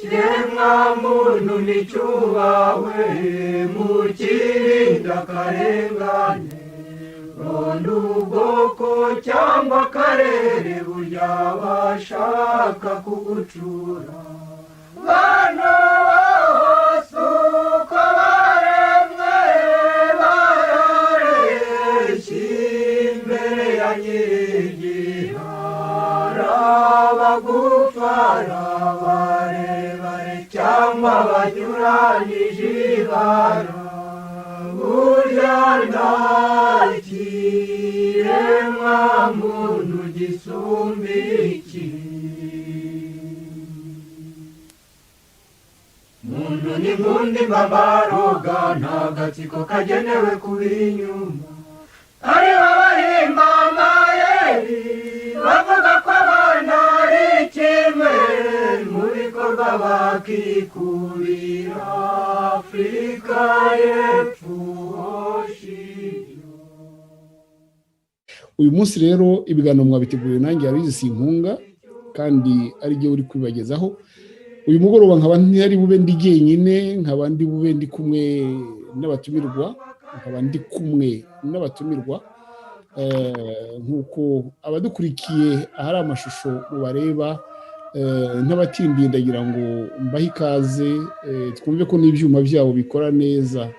kiremwa muntu nicyubawe mu kirinda akarengane ronda ubwoko cyangwa akarere burya bashaka kugucura bano bose uko baremwe barareshya imbere ya nyir'igihara bagufara barebare cyangwa banyuranyije ibara burya nta kiremwa muntu gisumba ikindi. Muntu ni nkundi mbabaroga nta gatsiko kagenewe kuba inyuma ari babahimba amayeri bavuga ko abana ari kimwe mu bikorwa bakikubira Afurika y'Epfo. Uyu munsi rero ibiganiro mwabiteguye nanjye Aloys Simpunga kandi ari byo uri kubibagezaho. Uyu mugoroba nkaba ntari bube ndi jyenyine, nkaba ndi bube ndi kumwe n'abatumirwa, nk'uko abadukurikiye ahari amashusho mubareba, n'abatindiye ndagira ngo mbahe ikaze, twumve ko n'ibyuma byabo bikora neza.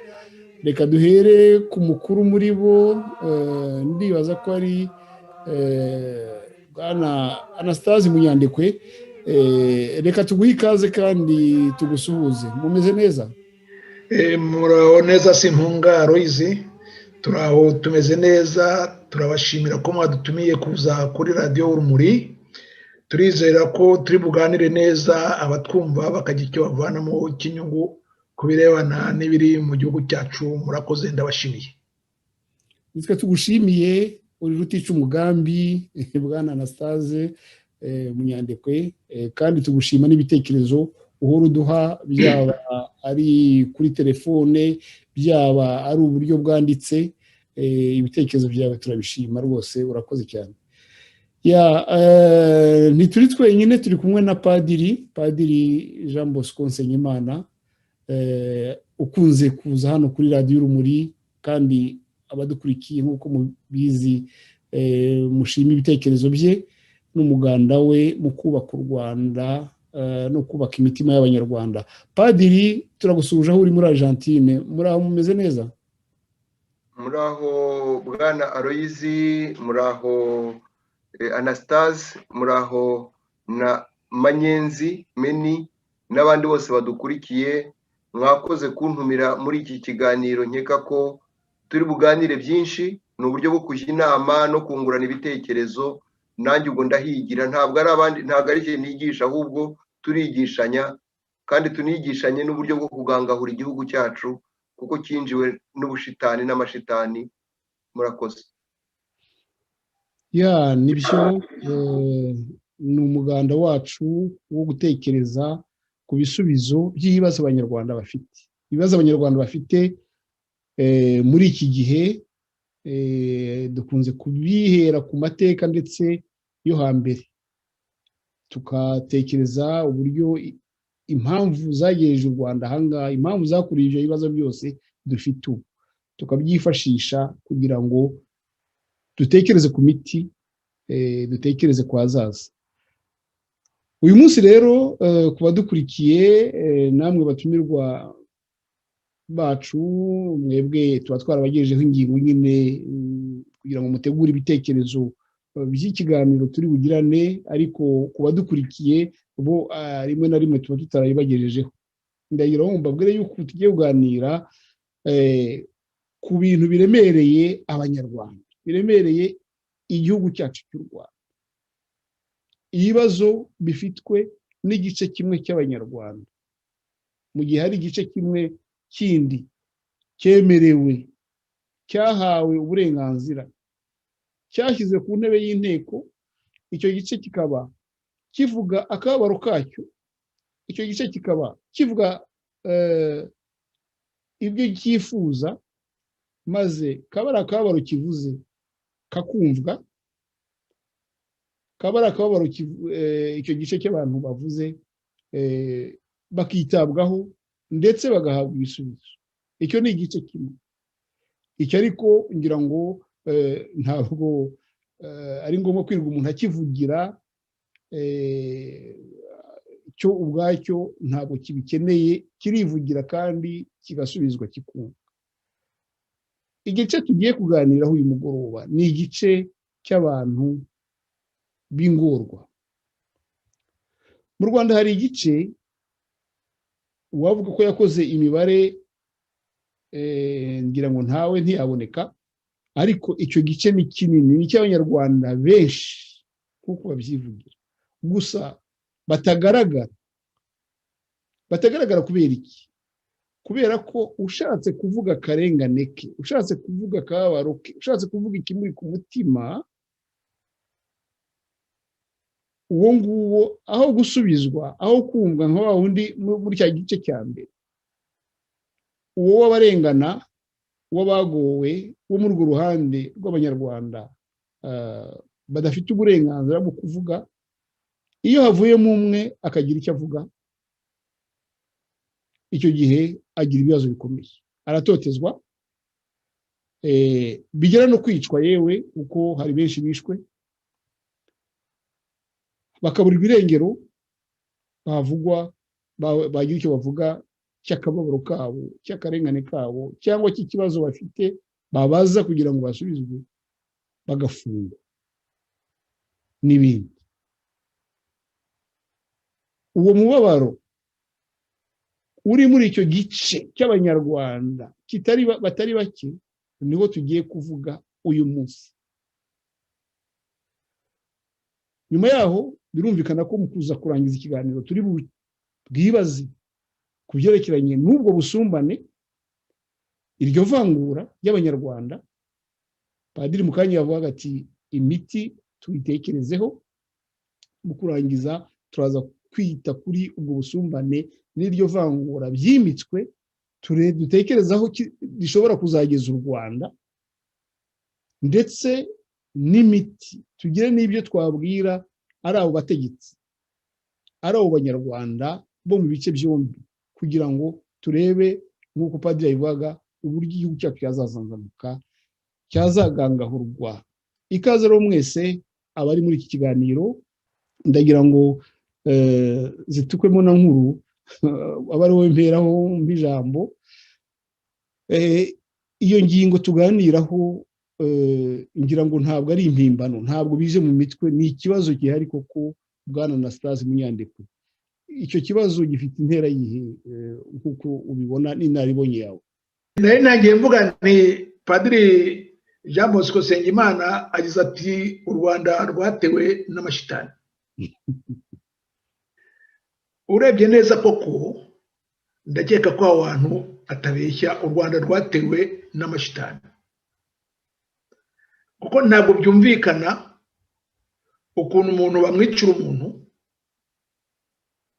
Reka duhere ku mukuru muri bo, ndibaza ko ari bwana Anastase Munyandekwe. Reka tuguhe ikaze kandi tugusuhuze. Mumeze neza? Muraho neza Simpunga Aloys, turaho tumeze neza, turabashimira ko mwadutumiye kuza kuri radiyo Urumuri. Turizera ko turi buganire neza abatwumva bakagira icyo bavanamo cy'inyungu ku birebana n'ibiri mu gihugu cyacu. Murakoze, ndabashimiye. Nitwe tugushimiye, uri rutica umugambi bwana Anastase Munyandekwe, kandi tugushima n'ibitekerezo uhora uduha, byaba ari kuri telefone, byaba ari uburyo bwanditse. Ibitekerezo byawe turabishima rwose, urakoze cyane. Ntituri twenyine, turi kumwe na Padiri Jean Bosco Nsengimana, ukunze kuza hano kuri radiyo Urumuri, kandi abadukurikiye nk'uko mubizi mushima ibitekerezo bye n'umuganda we mu kubaka u Rwanda no kubaka imitima y'Abanyarwanda. Padiri, turagusuhuje aho uri muri Argentine. Muraho, mumeze neza? Muraho bwana Aloys, muraho Anastase, muraho na Manyenzi Meni n'abandi bose badukurikiye. Mwakoze kuntumira muri iki kiganiro, nkeka ko turi buganire byinshi, ni uburyo bwo kujya inama no kungurana ibitekerezo. Nanjye ubwo ndahigira, ntabwo ari je nigisha, ahubwo turigishanya, kandi tunigishanye n'uburyo bwo kugangahura igihugu cyacu kuko cyinjiwe n'ubushitani n'amashitani. Murakoze. Nibyo, ni umuganda wacu wo gutekereza ku bisubizo by'ibibazo Abanyarwanda bafite. Ibibazo Abanyarwanda bafite muri iki gihe, dukunze kubihera ku mateka ndetse yo hambere, tukatekereza uburyo impamvu zagejeje u Rwanda ahangaha, impamvu zakuriye ibyo bibazo byose dufite ubu, tukabyifashisha kugira ngo dutekereze ku miti, dutekereze ku hazaza. Uyu munsi rero ku badukurikiye, namwe batumirwa bacu, mwebwe tuba twarabagejejeho ingingo nyine kugira ngo mutegure ibitekerezo by'ikiganiro turi bugirane, ariko ku badukurikiye bo rimwe na rimwe tuba tutarabibagejejeho. Ndagira ngo mbabwire yuko tugiye kuganira ku bintu biremereye Abanyarwanda, biremereye igihugu cyacu cy'u Rwanda, ibibazo bifitwe n'igice kimwe cy'Abanyarwanda, mu gihe hari igice kimwe kindi cyemerewe, cyahawe uburenganzira, cyashyize ku ntebe y'inteko. Icyo gice kikaba kivuga akababaro kacyo, icyo gice kikaba kivuga ibyo cyifuza, maze kaba ari akababaro kivuze kakumvwa, kaba ari akababaro icyo gice cy'abantu bavuze bakitabwaho ndetse bagahabwa ibisubizo. Icyo ni igice kimwe. Icyo ariko ngira ngo ntabwo ari ngombwa kwirirwa umuntu akivugira, cyo ubwacyo ntabwo kibikeneye, kirivugira kandi kigasubizwa kikumva. Igice tugiye kuganiraho uyu mugoroba ni igice cy'abantu b'ingorwa. Mu Rwanda hari igice uwavuga ko yakoze imibare ngira ngo ntawe ntiyaboneka, ariko icyo gice ni kinini, ni cy'abanyarwanda benshi kuko babyivugira, gusa batagaragara kubera iki? Kubera ko ushatse kuvuga akarengane ke, ushatse kuvuga akababaro ke, ushatse kuvuga ikimuri ku mutima, uwo nguwo aho gusubizwa, aho kumva nka wa wundi muri cya gice cya mbere, uwo w'abarengana, w'abagowe, wo muri urwo ruhande rw'abanyarwanda badafite uburenganzira bwo kuvuga, iyo havuyemo umwe akagira icyo avuga, icyo gihe agira ibibazo bikomeye, aratotezwa, bigera no kwicwa yewe, kuko hari benshi bishwe, bakaburirwa irengero, bavugwa, bagira icyo bavuga cy'akababaro kabo, cy'akarengane kabo, cyangwa cy'ikibazo bafite babaza kugira ngo basubizwe, bagafungwa n'ibindi. Uwo mubabaro uri muri icyo gice cy'abanyarwanda batari bake niho tugiye kuvuga uyu munsi. Nyuma yaho birumvikana ko mu kuza kurangiza ikiganiro turi bwibaze ku byerekeranye n'ubwo busumbane, iryo vangura ry'abanyarwanda. Padiri mu kanya yavuga ati imiti tuyitekerezeho, mu kurangiza turaza kwita kuri ubwo busumbane n'iryo vangura byimitswe, dutekerezaho rishobora kuzageza u Rwanda, ndetse n'imiti tugire n'ibyo twabwira ari abo bategetsi, ari abo banyarwanda bo mu bice byombi, kugira ngo turebe nk'uko Padiri yabivugaga uburyo igihugu cyacu cyazazanzamuka, cyazagangahurwa. Ikaze rero mwese abari muri iki kiganiro, ndagira ngo zitukwemo na nkuru aba ari wowe mperaho mbijambo. Iyo ngingo tuganiraho ngira ngo ntabwo ari impimbano, ntabwo bije mu mitwe, ni ikibazo gihari koko. Bwana Anastase Munyandekwe, icyo kibazo gifite intera yihe nk'uko ubibona n'inaribonye yawe? Nari nagiye mvuga ni Padiri Jean Bosco Nsengimana agize ati u Rwanda rwatewe n'amashitani. Urebye neza koko ndakeka ko abo bantu atabeshya, u Rwanda rwatewe n'amashitani, kuko ntabwo byumvikana ukuntu umuntu bamwicira umuntu,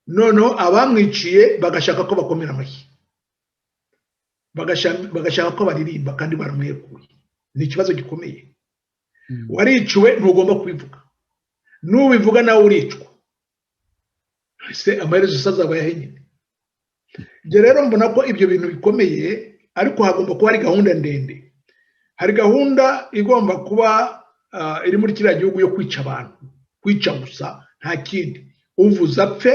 noneho abamwiciye bagashaka ko bakomera amashyi, bagashaka ko baririmba kandi baramwekuye. Ni ikibazo gikomeye. Wariciwe ntugomba kubivuga, nubivuga nawe uricwa, ese amaherezo usazaba yahenyine. Njye rero mbona ko ibyo bintu bikomeye, ariko hagomba kuba hari gahunda ndende. Hari gahunda igomba kuba iri muri kiriya gihugu yo kwica abantu, kwica gusa nta kindi. Uvuze apfe,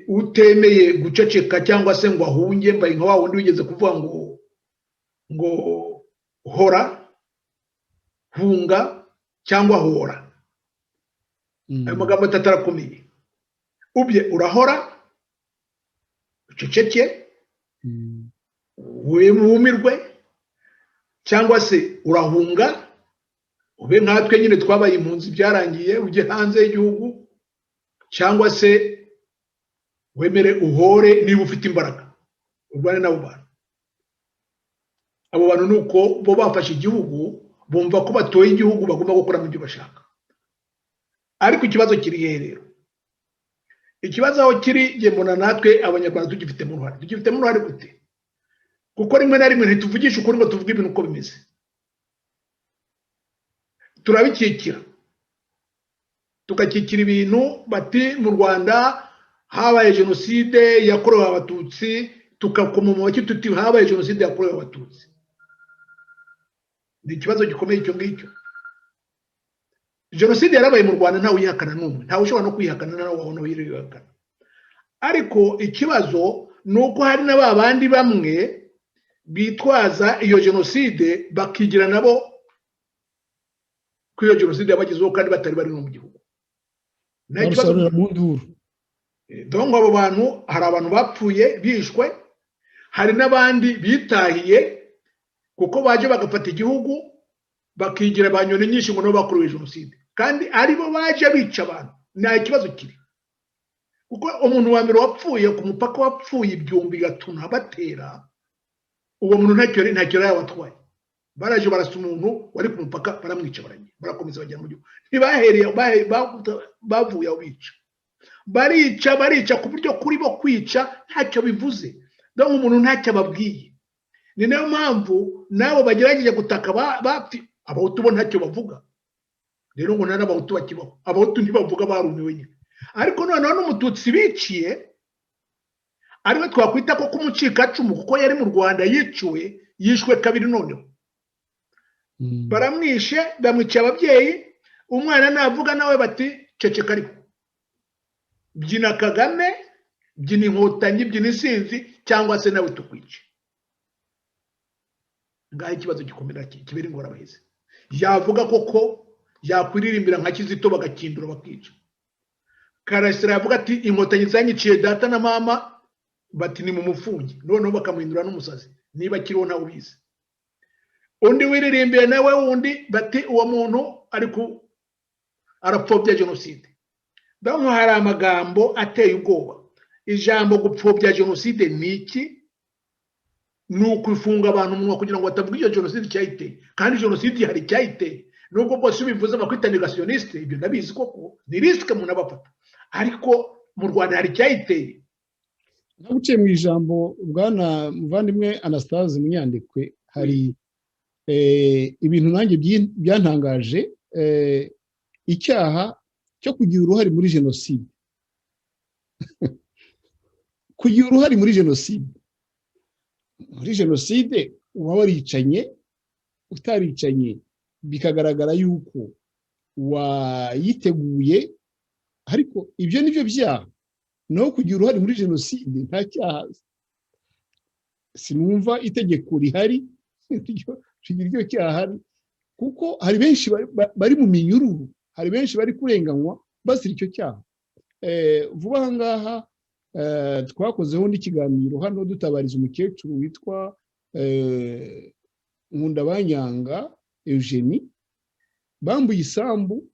utemeye guceceka cyangwa se ngo ahunge, mbaye nka wa wundi wigeze kuvuga ngo hora, hunga cyangwa hora. Ayo magambo atatu arakomeye. Ubye urahora, uceceke, wumirwe, cyangwa se urahunga, ube nkatwe nyine twabaye impunzi byarangiye ujye hanze y'igihugu, cyangwa se wemere uhore niba ufite imbaraga urwane n'abo bantu. Abo bantu nuko bo bafashe igihugu, bumva ko batoye igihugu bagomba gukora ibyo bashaka. Ariko ikibazo kiri rero, ikibazo aho kiri, nge mbona natwe abanyarwanda tugifitemo uruhare. Tugifitemo uruhare gute? Kuko rimwe na rimwe ntituvugisha ukuri ngo tuvuge ibintu uko bimeze, turabikikira, tukakikira ibintu bati mu Rwanda habaye jenoside yakorewe abatutsi tukakoma mu baki tuti habaye jenoside yakorewe abatutsi. Ni ikibazo gikomeye icyo ngicyo. Jenoside yarabaye mu Rwanda ntawe uyihakana n'umwe, ntawe ushobora no kwihakana nawe wabona uyihakana. Ariko ikibazo nuko hari n'abandi bamwe bitwaza iyo jenoside bakigira nabo ko iyo jenoside yabagizeho kandi batari bari no mu gihugu. Donc abo bantu hari abantu bapfuye bishwe, hari n'abandi bitahiye kuko baje bagafata igihugu bakigira banyone nyinshi ngo no bakorewe jenoside kandi aribo baje bica abantu. Nta ikibazo kiri kuko umuntu wa mbere wapfuye ku mupaka wapfuye ibyumbi gatuna batera, uwo muntu ntacyo yawatwaye. Baraje barasa umuntu wari ku mupaka baramwica barakomeza bajya mu gihugu. Ntibahereye bavuye aho bica barica ku buryo kuri bo kwica ntacyo bivuze. Donc umuntu ntacyo ababwiye. Ni nayo mpamvu nabo bagerageje gutaka bapfi abahutu bo ntacyo bavuga. Rero ngo nana abahutu bakibaho, abahutu ntibavuga barumiwe nyine. Ariko noneho n'umututsi biciye ariwe twakwita ko kumucikacumu kuko yari mu Rwanda yishwe kabiri noneho. Baramwishe bamwica ababyeyi, umwana navuga nawe bati ceceka ariko. Byina Kagame, byina Inkotanyi, byina Insinzi cyangwa se nawe tukwice. Ngaho ikibazo gikomera kibera ingorabahizi. Yavuga koko yakwiririmbira nka Kizito bagakindura bakica. Karasira yavuga ati Inkotanyi zanyiciye data na mama bati ni mu mufungi, noneho bakamuhindura n'umusazi niba kiriho nawe ubizi. Undi wiririmbiye nawe wundi bati uwo muntu ariko arapfobya jenoside. Donc hari amagambo ateye ubwoba. Ijambo gupfobya jenoside ni iki? Nukwifunga abantu umunwa kugira ngo batavuga iyo jenoside cyayiteye, kandi jenoside hari cyayiteye. Nubwo bose bivuze bakwita negationiste, ibyo ndabizi koko ni risque mu nabafata, ariko mu Rwanda hari cyayiteye. Nabuciye mu ijambo bwana muvandimwe Anastase Munyandekwe, hari ibintu nanjye byantangaje, icyaha cyo kugira uruhare muri jenoside. Kugira uruhare muri jenoside, uba waricanye utaricanye bikagaragara yuko wayiteguye, ariko ibyo nibyo byaha. No kugira uruhare muri jenoside nta cyaha. Sinumva itegeko rihari iryo cyaha, kuko hari benshi bari mu minyururu, hari benshi bari kurenganywa basira icyo cyaha. Vuba aha ngaha twakozeho n'ikiganiro hano dutabariza umukecuru witwa Nkundabanyanga Eugenie, bambuye isambu,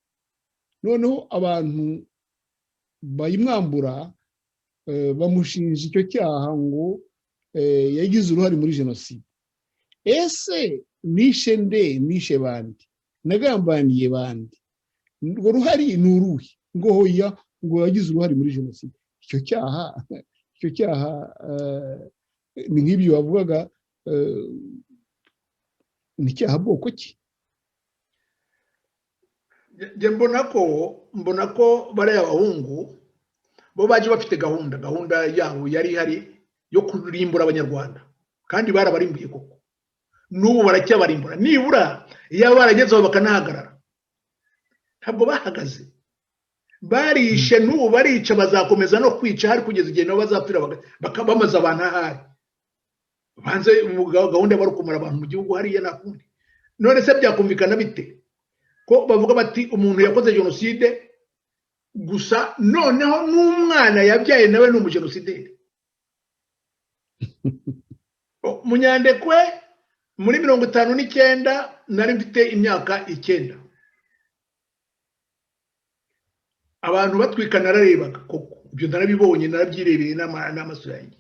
noneho abantu bayimwambura bamushinja icyo cyaha ngo yagize uruhare muri jenoside. Ese nishe nde, nishe bandi, nagambaniye bandi? Urwo ruhari ni uruhe? Ngo hoya ngo yagize uruhare muri jenoside. Icyo cyaha ni nk'ibyo bavugaga, ni cyaha bwoko ki? mbona ko bariya abahungu bo baje bafite gahunda yabo yari ihari yo kurimbura abanyarwanda, kandi barabarimbuye koko. N'ubu baracyabarimbura, nibura iyo baragezeho bakanahagarara. Ntabwo bahagaze, barishe, n'ubu barica, bazakomeza no kwica hari kugeza igihe nabo bazapfira bamaze abantu ahari. Banze gahunda bari kumara abantu mu gihugu hariya nakundi. None se byakumvikana bite ko bavuga bati umuntu yakoze jenoside gusa noneho n'umwana yabyaye nawe ni umujenosideri? Munyandekwe muri 59 nari mfite imyaka 9. Abantu batwika nararebaga koko, ibyo narabibonye, narabyirebeye n'amaso yanjye.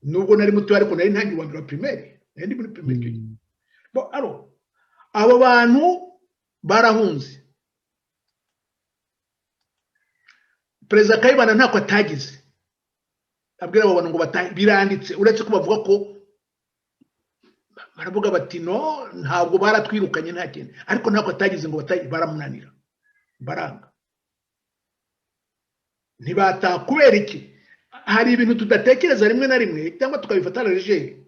Nubwo nari muto ariko nari ntangiye wa mbere wa primaire, nari muri primaire. Abo bantu barahunze. Perezida Kayibanda ntako atagize, abwira abo bantu ngo biranditse, uretse ko bavuga ko baravuga bati no ntabwo baratwirukanye nta kintu, ariko ntako atagize ngo baramunanira, baranga. Ntibata kubera iki? hari ibintu tudatekereza rimwe na rimwe cyangwa tukabifata legere.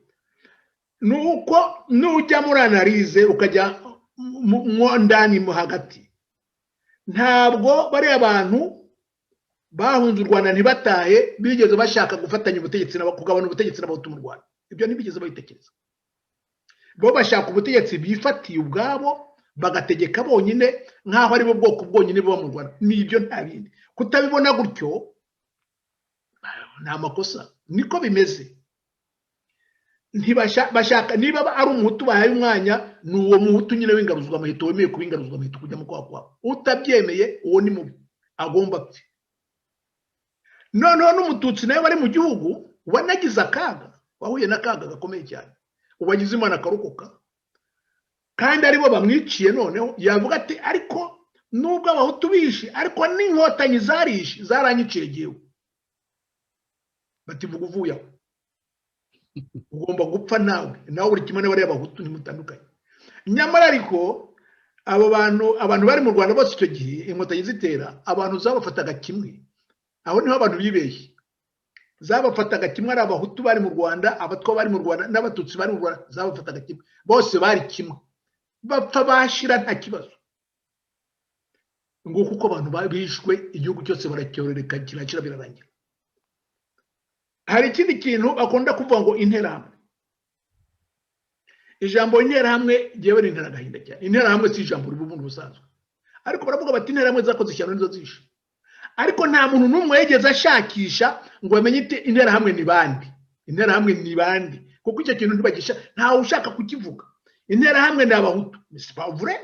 Nuko nujya muri analize ukajya mu ndani mu hagati, ntabwo bari abantu bahunze u Rwanda ntibatahe bigeze bashaka gufatanya ubutegetsi nabo kugabana ubutegetsi n'abahutu mu Rwanda. Ibyo ntibigeze bayitekereza. Bo bashaka ubutegetsi bifatiye ubwabo bagategeka bonyine nkaho ari bo bwoko bwonyine buba mu Rwanda. Nibyo nta bindi. Kutabibona gutyo nta makosa, niko bimeze. Bashaka niba ari umuhutu bahaye umwanya n'uwo muhutu nyine w'ingaruzwa amaheto wemeye kuba ingaruzwa amaheto kujya mu kwa kwa. Utabyemeye uwo ni mubi, agomba apfe. Noneho n'umututsi nawe bari mu gihugu wanagize akaga, wahuye n'akaga gakomeye cyane, ubagize Imana akarokoka, kandi aribo bamwiciye. Noneho yavuga ati ariko nubwo abahutu bishe ariko n'inkotanyi zarishe zaranyiciye gihewe. Bati vuga uvuye aho, ugomba gupfa nawe uri kimwe n'abari abahutu ntimutandukanye. Nyamara ariko abo abantu bari mu Rwanda bose icyo gihe inkotanyi zitera, abantu zabafataga kimwe. Aho niho abantu bibeshye, zabafataga kimwe. Ari abahutu bari mu Rwanda, abatwa bari mu Rwanda n'abatutsi bari mu Rwanda, zabafataga kimwe, bose bari kimwe, bapfa bashira nta kibazo. Ngo kuko abantu babishwe igihugu cyose baracyorereka kirakira birarangira. Hari ikindi kintu bakunda kuvuga ngo interahamwe. Ijambo interahamwe jewe rintera gahinda cyane. Interahamwe si ijambo ribubundi busanzwe, ariko baravuga bati interahamwe zakoze ishyano nizo zishe. Ariko nta muntu n'umwe yegeze ashakisha ngo amenye interahamwe ni bandi. Interahamwe ni bandi kuko icyo kintu ntibagisha, ntawe ushaka kukivuga. Interahamwe ni abahutu, c'est pas vrai.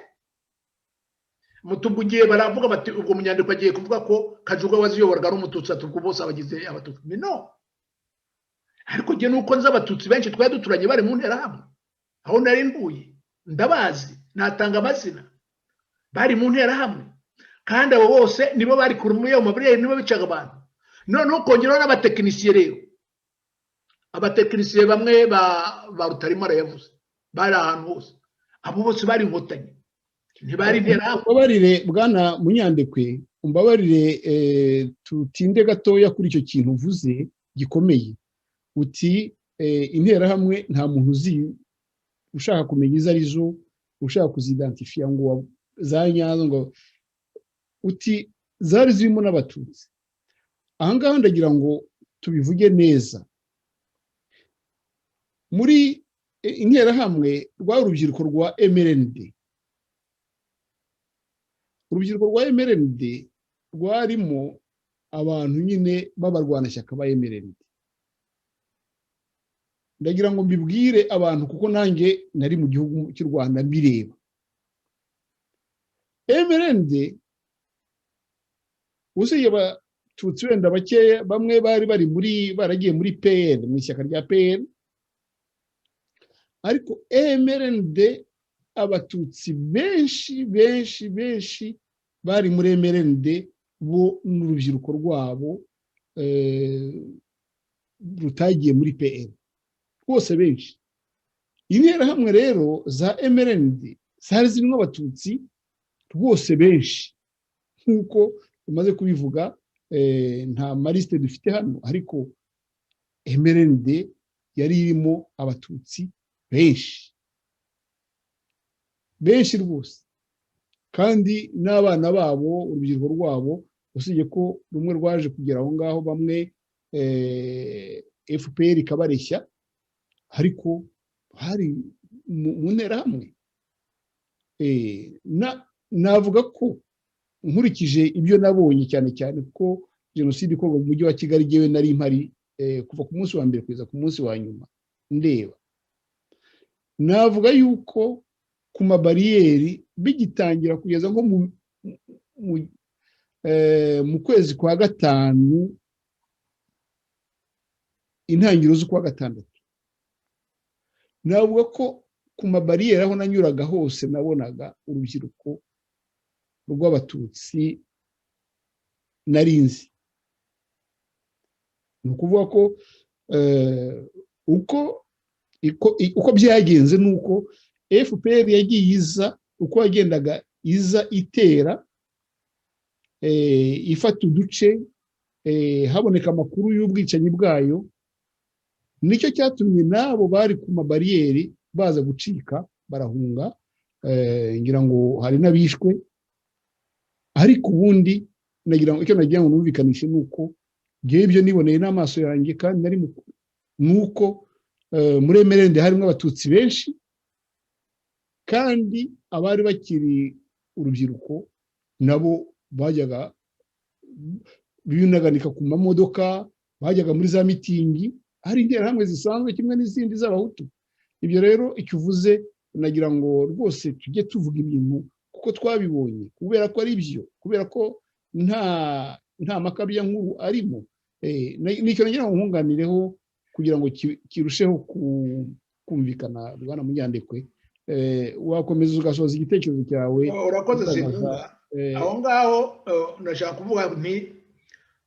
Mutubugiye baravuga bati ubwo munyandiko agiye kuvuga ko Kajuga waziyoboraga ari umututsi, atuko bose abagize abatutsi. No, ariko je nuko nza abatutsi benshi twari duturanye bari mu nterahamwe. Aho nari mbuye ndabazi, natanga amazina, bari mu nterahamwe, kandi abo bose nibo bari ku rumwe yo mabire, nibo bicaga abantu. Noneho kongeraho n'abatekinisiye. Rero abatekinisiye bamwe ba Rutarimara yavuze bari ahantu hose, abo bose bari inkotanyi, ntibari interahamwe. Umbabarire bwana Munyandekwe, umbabarire tutinde gatoya kuri icyo kintu uvuze gikomeye. Uti interahamwe nta muntu uzi ushaka kumenya izo arizo, ushaka kuzidentifia ngo za nyazo, ngo uti zari zirimo n'abatutsi. Ahangaha ndagira ngo tubivuge neza. Muri interahamwe rwa urubyiruko rwa MRND, urubyiruko rwa MRND rwarimo abantu nyine b'abarwanashyaka ba MRND. Ndagira ngo mbibwire abantu kuko nanjye nari mu gihugu cy'u Rwanda mbireba. MRND usibye abatutsi wenda bakeya, bamwe baragiye muri PN, mu ishyaka rya PN, ariko MRND abatutsi benshi bari muri MRND bo n'urubyiruko rwabo rutagiye muri PN, bose benshi. Interahamwe rero za MRND zari zirimo abatutsi rwose benshi, nk'uko umaze kubivuga. Nta mariste dufite hano, ariko MRND yari irimo abatutsi benshi rwose, kandi n'abana babo, urubyiruko rwabo, usibye ko rumwe rwaje kugera aho ngaho, bamwe FPR ikabareshya, ariko hari mu nterahamwe. Navuga ko nkurikije ibyo nabonye, cyane cyane ko jenoside ikorwa mu mujyi wa Kigali, jewe nari mpari kuva ku munsi wa mbere kugeza ku munsi wa nyuma ndeba. Navuga yuko ku mabariyeri bigitangira kugeza nko mu kwezi kwa gatanu, intangiriro z'ukwa gatandatu, navuga ko ku mabariyeri aho nanyuraga hose nabonaga urubyiruko rw'abatutsi narinzi. Ni ukuvuga ko uko byagenze nuko FPR yagiye iza, uko yagendaga iza itera, ifata uduce haboneka amakuru y'ubwicanyi bwayo, nicyo cyatumye nabo bari ku mabariyeri baza gucika barahunga, ngira ngo hari n'abishwe. Ariko ubundi nagira ngo icyo nagira ngo numvikanishe nuko ngewe ibyo niboneye n'amaso yanjye kandi nari mukuru, nuko muri Emerende harimo abatutsi benshi kandi abari bakiri urubyiruko nabo bajyaga biyunaganika ku mamodoka, bajyaga muri za mitingi, hari interahamwe zisanzwe kimwe n'izindi z'abahutu. Ibyo rero icyo uvuze nagira ngo rwose tujye tuvuga ibintu kuko twabibonye, kubera ko ari byo, kubera ko nta makabya nkuru arimo. Nicyo nagira ngo nkunganireho kugira ngo kirusheho kumvikana. Bwana Munyandekwe, wakomeza ugasoza igitekerezo cyawe. Urakoze Sintunga. Aho ngaho ndashaka kuvuga nti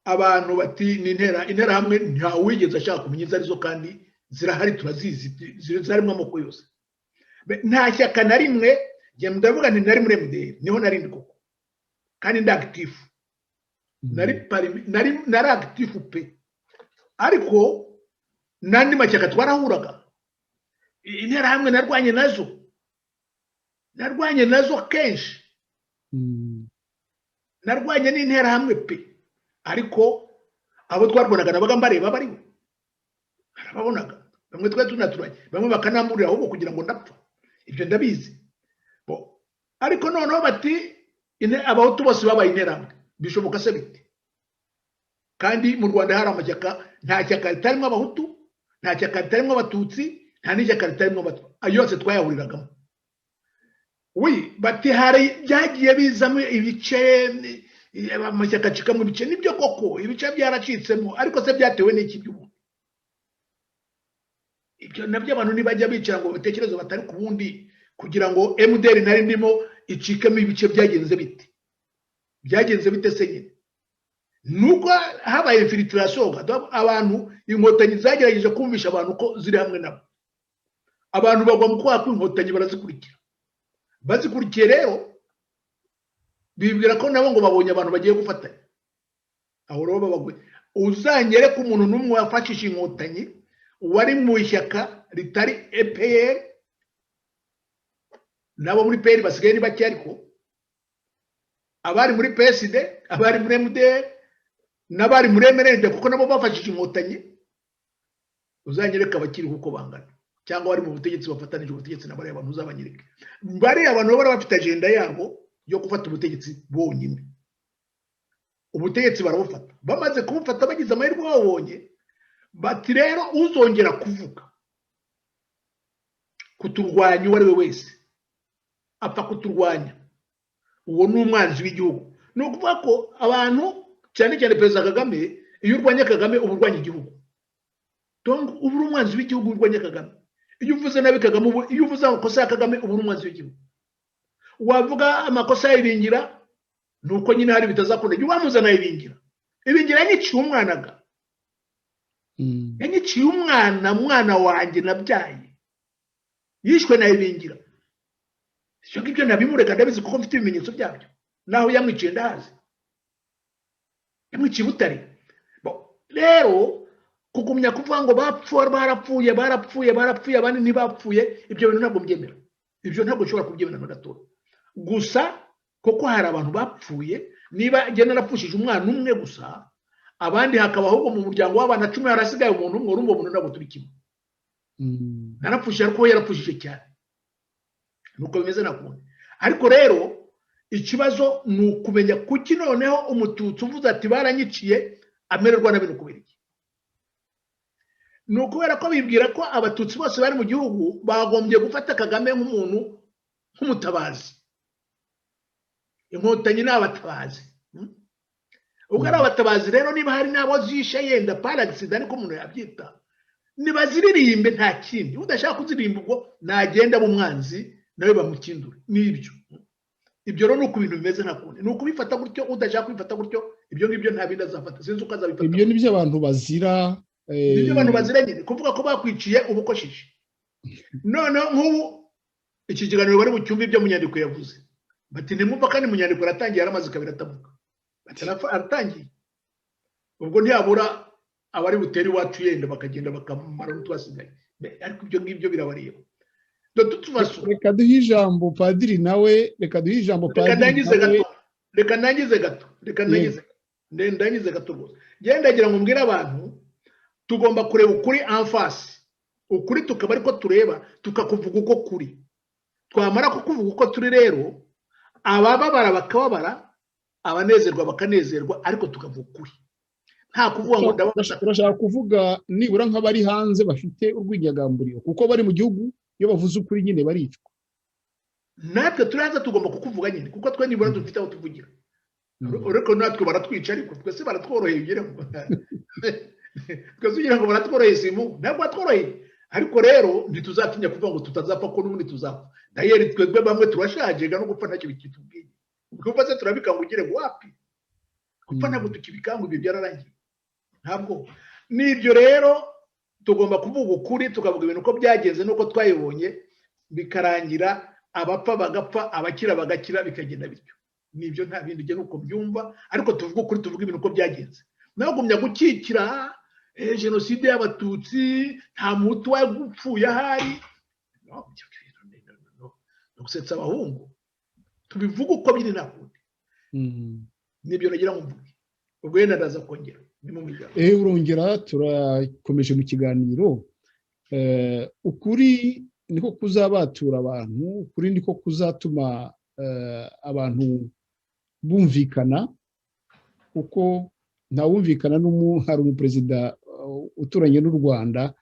abantu bati ni interahamwe nta wigeze ashaka kumenya izo arizo kandi zirahari, turazizi, zirimo amoko yose. Nta shyaka na rimwe ndavuga nti nari muri MDR, niho nari ndi koko kandi ndi active, nari active pe. Ariko nandi mashyaka twarahuraga, interahamwe narwanye nazo kenshi, narwanye n'interahamwe pe. Ariko abo twarwanaga nabaga mbareba bariwe, arababonaga, bamwe twari tunaturanye, bamwe bakanamburira ahubwo kugira ngo ndapfa. Ibyo ndabizi. Ariko noneho bati abahutu bose babaye interahamwe, bishoboka se bite? Kandi mu Rwanda hari amashyaka, nta shyaka ritarimo abahutu, nta shyaka ritarimo abatutsi, nta n'ishyaka ritarimo abatwa, ayo yose twayahuriragamo. Bati hari byagiye bizamo ibice, amashyaka acikamo ibice. Nibyo koko ibice byaracitsemo, ariko se byatewe n'iki by'ubu? Ibyo nabyo abantu ntibajya bicara ngo batekereze batari ku bundi kugira ngo MDR nari ndimo icikemo ibice. Byagenze bite? Byagenze bite se nyine? Nuko habaye infiltration, abantu inkotanyi zagerageje kumvisha abantu ko ziri hamwe nabo. Abantu bagwa mu kwaha kw'inkotanyi barazikurikira. Bazikurikiye rero bibwira ko nabo ngo babonye abantu bagiye gufatanya. Aho rero babagwe. Uzangere ku muntu n'umwe wafashije inkotanyi wari mu ishyaka ritari EPR, nabo muri PL basigaye ni bake, ariko abari muri PSD, abari muri MDR n'abari muri Emerende kuko nabo bafashije inkotanyi, uzanyereka abakiri uko bangana, cyangwa bari mu butegetsi bafatanije ubutegetsi n'abari abantu uzabanyereka. Bari abantu bari bafite agenda yabo yo gufata ubutegetsi bonyine. Ubutegetsi barabufata, bamaze kubufata bagize amahirwe babonye, bati rero uzongera kuvuga kuturwanya uwo ari we wese apfa kuturwanya, uwo ni umwanzi w'igihugu. Ni ukuvuga ko abantu cyane cyane Perezida Kagame, iyo urwanya Kagame uba urwanya igihugu. Donc uba uri umwanzi w'igihugu urwanya Kagame. Iyo uvuze nabi Kagame, iyo uvuze amakosa ya Kagame uba uri umwanzi w'igihugu. Wavuga amakosa ya Ibingira, nuko nyine hari bitazakunda. Iyo wamuzana Ibingira, Ibingira yanyiciye umwana ga, yanyiciye umwana wanjye nabyaye, yishwe na Ibingira. Cyo ngibyo nabimureka ndabizi kuko mfite ibimenyetso byabyo. Naho yamwiciye ndahazi, yamwiciye Butare. Rero kugumya kuvuga ngo barapfuye abandi ntibapfuye, ibyo bintu ntabwo mbyemera. Ibyo ntabwo ushobora kubyemera na gato. Gusa koko hari abantu bapfuye, niba genda napfushije umwana umwe gusa, abandi hakaba ahubwo mu muryango w'abana 10 harasigaye umuntu umwe, urumva umuntu ntabwo turi kimwe. Narapfushije ariko yarapfushije cyane, nuko bimeze nakundi. Ariko rero ikibazo ni ukumenya kuki noneho umututsi uvuze ati baranyiciye amererwa nabi kubera iki. Ni ukubera ko bibwira ko abatutsi bose bari mu gihugu bagombye gufata Kagame nk'umuntu nk'umutabazi. Inkotanyi n'abatabazi. Ubwo ari abatabazi rero, niba hari n'abo zishe yenda paragisida niko umuntu yabyita, nibaziririmbe nta kindi. Udashaka kuzirimba ubwo nagenda mu mwanzi nawe bamukindure. Nibyo. Ibyo rero nuko ibintu bimeze nakundi. Nuko bifata gutyo, udashaka kwifata gutyo, ibyo ngibyo nta bindi azafata. Sinzi uko azabifata. Ibyo nibyo abantu bazira. Nibyo abantu bazira nyine, kuvuga ko bakwiciye ubukoshije. None nk'ubu iki kiganiro bari mu cyumba ibyo Munyandiko yavuze, bati nimumva kandi Munyandiko aratangiye aramaze kabiri atavuga. Bati aratangiye. ubwo ntiyabura abari butere iwacu yenda bakagenda bakamara n'utwasigaye ariko ibyo ngibyo birabareba. reka duhe ijambo padiri nawe, reka duhe ijambo padiri nawe. Reka nangize gato rwose. Ndagira ngo mbwire abantu tugomba kureba ukuri en face, ukuri tukaba ariko tureba tukakuvuga uko kuri. Twamara kukuvuga uko turi rero, abababara bakababara, abanezerwa bakanezerwa, ariko tukavuga ukuri. Nta kuvuga ngo turashaka kuvuga nibura nk'abari hanze bafite urwinyagamburiro, kuko bari mu gihugu iyo bavuze ukuri nyine baricwa. Natwe turaza tugomba kukuvuga nyine, kuko twe nibura dufite aho tuvugira. Ureko natwe baratwica, ariko twese baratworoheye ugira ngo twese ugira ngo baratworoheye simu, ntabwo batworoheye. Ariko rero ntituzatinya kuvuga ngo tutazapfa ko n'ubundi tuzapfa. Dayeri twebwe bamwe turashajega no gupfa ntacyo bikitubwiye. Kuko se turabikanga ugire ngo wapi. Gupfa ntabwo tukibikanga, ibyo byararangiye. Ntabwo nibyo rero tugomba kuvuga ukuri, tukavuga ibintu uko byagenze nuko twayibonye, bikarangira abapfa bagapfa, abakira bagakira, bikagenda bityo. Nibyo nta bindi je nuko byumva, ariko tuvuga ukuri, tuvuga ibintu uko byagenze. Naho gumya gukikira jenoside y'abatutsi, nta mutu wagupfuye ahari, no gusetsa abahungu, tubivuga uko biri nakundi. Nibyo nagira ngo mvuge. Ubwo yenda ndaza kongera. Urongera, turakomeje mu kiganiro. Ukuri niko kuzabatura abantu, ukuri niko kuzatuma abantu bumvikana, kuko ntawumvikana hari umuperezida uturanye n'u Rwanda,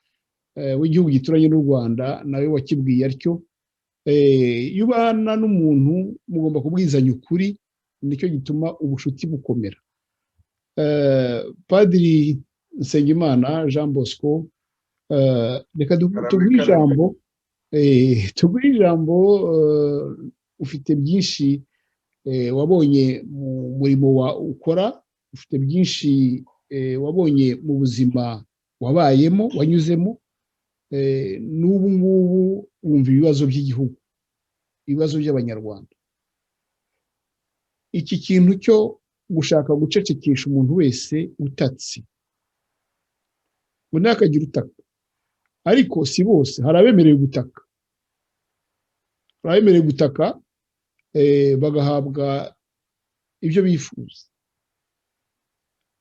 w'igihugu gituranye n'u Rwanda, nawe wakibwiye atyo. Iyo ubana n'umuntu mugomba kubwizanya ukuri, nicyo gituma ubushuti bukomera. Padiri Nsengimana Jean Bosco, reka tuguhe ijambo. Ufite byinshi wabonye mu murimo ukora, ufite byinshi wabonye mu buzima wabayemo, wanyuzemo. N'ubu ngubu wumva ibibazo by'igihugu, ibibazo by'abanyarwanda. Iki kintu cyo gushaka gucecekesha umuntu wese utatse, ngo ntakagira utaka, ariko si bose. Hari abemerewe gutaka, bagahabwa ibyo bifuza,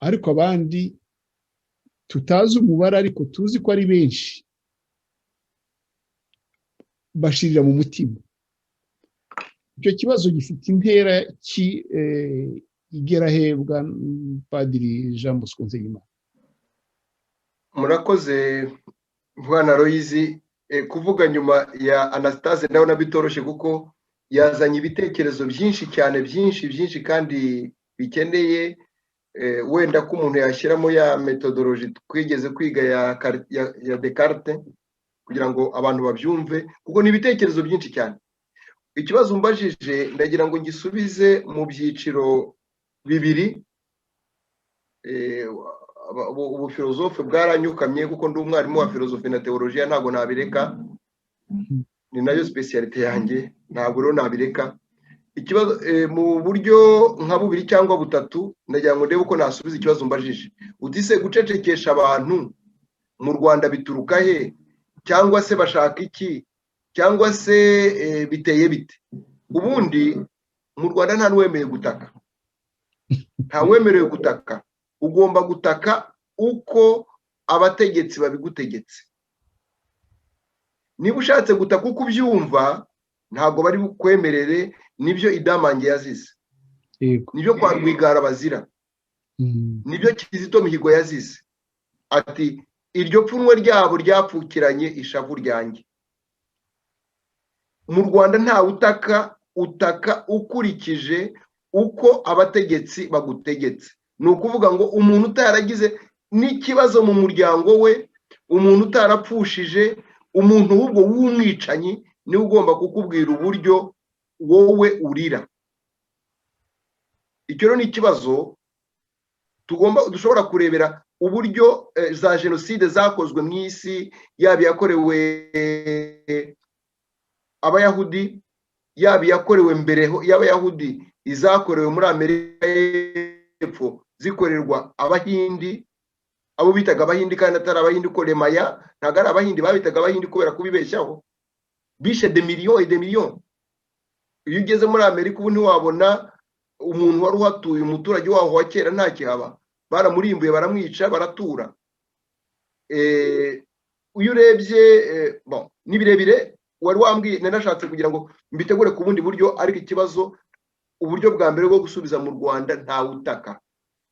ariko abandi tutazi umubare ariko tuzi ko ari benshi bashirira mu mutima. Icyo kibazo gifite intera igera hebwa, Padiri Jean Bosco Nsengimana. Murakoze Bwana Loyizi. Kuvuga nyuma ya Anastase ndabona bitoroshye, kuko yazanye ibitekerezo byinshi cyane, byinshi kandi bikeneye wenda ko umuntu yashyiramo ya metodoloji twigeze kwiga ya Descartes, kugira ngo abantu babyumve, kuko ni ibitekerezo byinshi cyane. Ikibazo mbajije ndagira ngo ngisubize mu byiciro bibiri. Ubufilozofe bwaranyukamye, kuko ndi umwarimu wa filozofi na teolojiya, ntabwo nabireka, ni nayo specialite yanjye, ntabwo rero nabireka. Ikibazo mu buryo nka bubiri cyangwa butatu, ndagira ngo ndebe uko nasubiza ikibazo mbajije. Udise gucecekesha abantu mu Rwanda bituruka he, cyangwa se bashaka iki, cyangwa se biteye bite? Ubundi mu Rwanda nta n'uwemeye gutaka, nta wemerewe gutaka. Ugomba gutaka uko abategetsi babigutegetse. Niba ushatse gutaka uko ubyumva, ntabwo bari kwemerere. Nibyo Idamange yazize, nibyo kwa Rwigara bazira, nibyo Kizito Mihigo yazize. Ati iryo pfunwe ryabo ryapfukiranye ishavu ryanjye. Mu Rwanda nta utaka ukurikije uko abategetsi bagutegetse. Ni ukuvuga ngo umuntu utaragize n'ikibazo mu muryango we, umuntu utarapfushije, umuntu w'ubwo w'umwicanyi, niwe ugomba kukubwira uburyo wowe urira. Icyo rero ni ikibazo dushobora kurebera uburyo za jenoside zakozwe mu isi, yaba yakorewe abayahudi, yaba yakorewe mbere y'abayahudi, izakorewe muri Amerika y'Epfo, zikorerwa abahindi, abo bitaga abahindi kandi atari abahindi, ko remaya ntabwo ari abahindi, babitaga abahindi kubera kubibeshyaho. Bishe de millions et de millions. Iyo ugeze muri Amerika ubu ntiwabona umuntu wari uhatuye, umuturage waho wa kera nta kihaba, baramurimbuye baramwica baratura. Uyu urebye ni birebire, wari wambwiye nanashatse kugira ngo mbitegure ku bundi buryo, ariko ikibazo uburyo bwa mbere bwo gusubiza mu Rwanda nta utaka.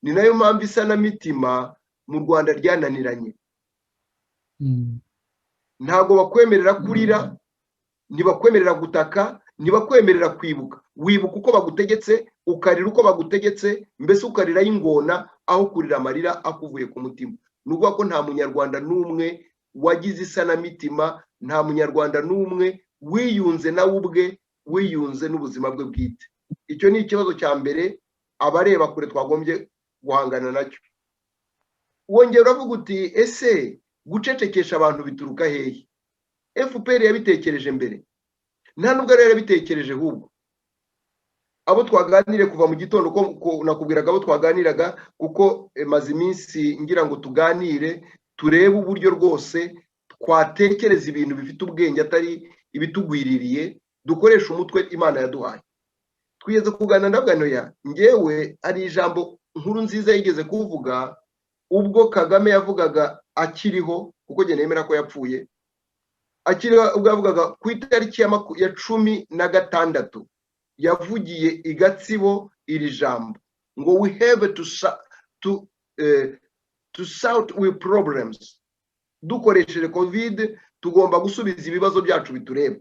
Ni nayo mpamvu isanamitima mu Rwanda ryananiranye. Ntago bakwemerera kurira, ntibakwemerera gutaka, ntibakwemerera kwibuka. Wibuka uko bagutegetse, ukarira uko bagutegetse, mbese ukarira y'ingona aho kurira amarira akuvuye ku mutima. Nuvuga ko nta munyarwanda n'umwe wagize isanamitima, nta munyarwanda n'umwe wiyunze nawe ubwe, wiyunze n'ubuzima bwe bwite. Icyo ni ikibazo cya mbere abareba kure twagombye guhangana nacyo. Wongera uravuga uti ese gucecekesha abantu bituruka hehe? FPR yabitekereje mbere, nta nubwo rero yabitekereje ahubwo abo twaganire kuva mu gitondo, ko nakubwiraga abo twaganiraga, kuko maze iminsi ngira ngo tuganire turebe uburyo rwose twatekereza ibintu bifite ubwenge atari ibitugwiririye, dukoresha umutwe Imana yaduhaye. Twigeze kuganira ndabwanoya, ngewe ari ijambo nkuru nziza yigeze kuvuga ubwo Kagame yavugaga akiriho, kuko njye nemera ko yapfuye, akiriho ubwo yavugaga ku itariki ya 16 yavugiye i Gatsibo iri jambo ngo we have to sort with problems. Dukoresheje covid tugomba gusubiza ibibazo byacu bitureba.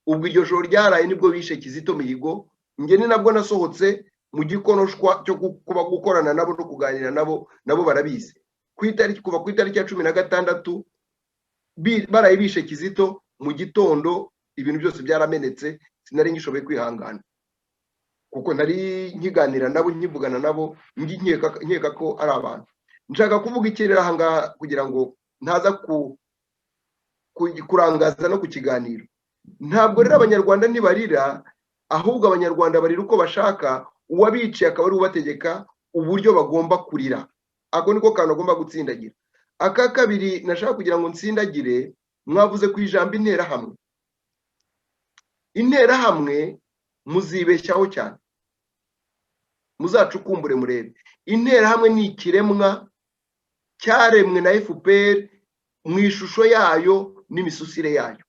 Ubwo iryo joro ryaraye nibwo bishe Kizito Mihigo, nge ni nabwo nasohotse mu gikonoshwa cyo kuba gukorana nabo no kuganira nabo barabizi. Kuva ku itariki ya 16 baraye bishe Kizito mu gitondo, ibintu byose byaramenetse, sinari ngishoboye kwihangana kuko nari nkiganira nabo, nkivugana nabo, nkeka ko ari abantu. Nshaka kuvuga ikirera hanga kugira ngo ntaza kurangaza no ku kiganiro. Ntabwo rero abanyarwanda ntibarira, ahubwo abanyarwanda barira uko bashaka, uwabiciye akaba ari ubategeka uburyo bagomba kurira. Ako niko kantu agomba gutsindagira. Aka kabiri nashaka kugira ngo ntsindagire, mwavuze ku ijambo interahamwe. Interahamwe muzibeshyaho cyane, muzacukumbure murebe. Interahamwe ni ikiremwa cyaremwe na FPR mu ishusho yayo n'imisusire yayo.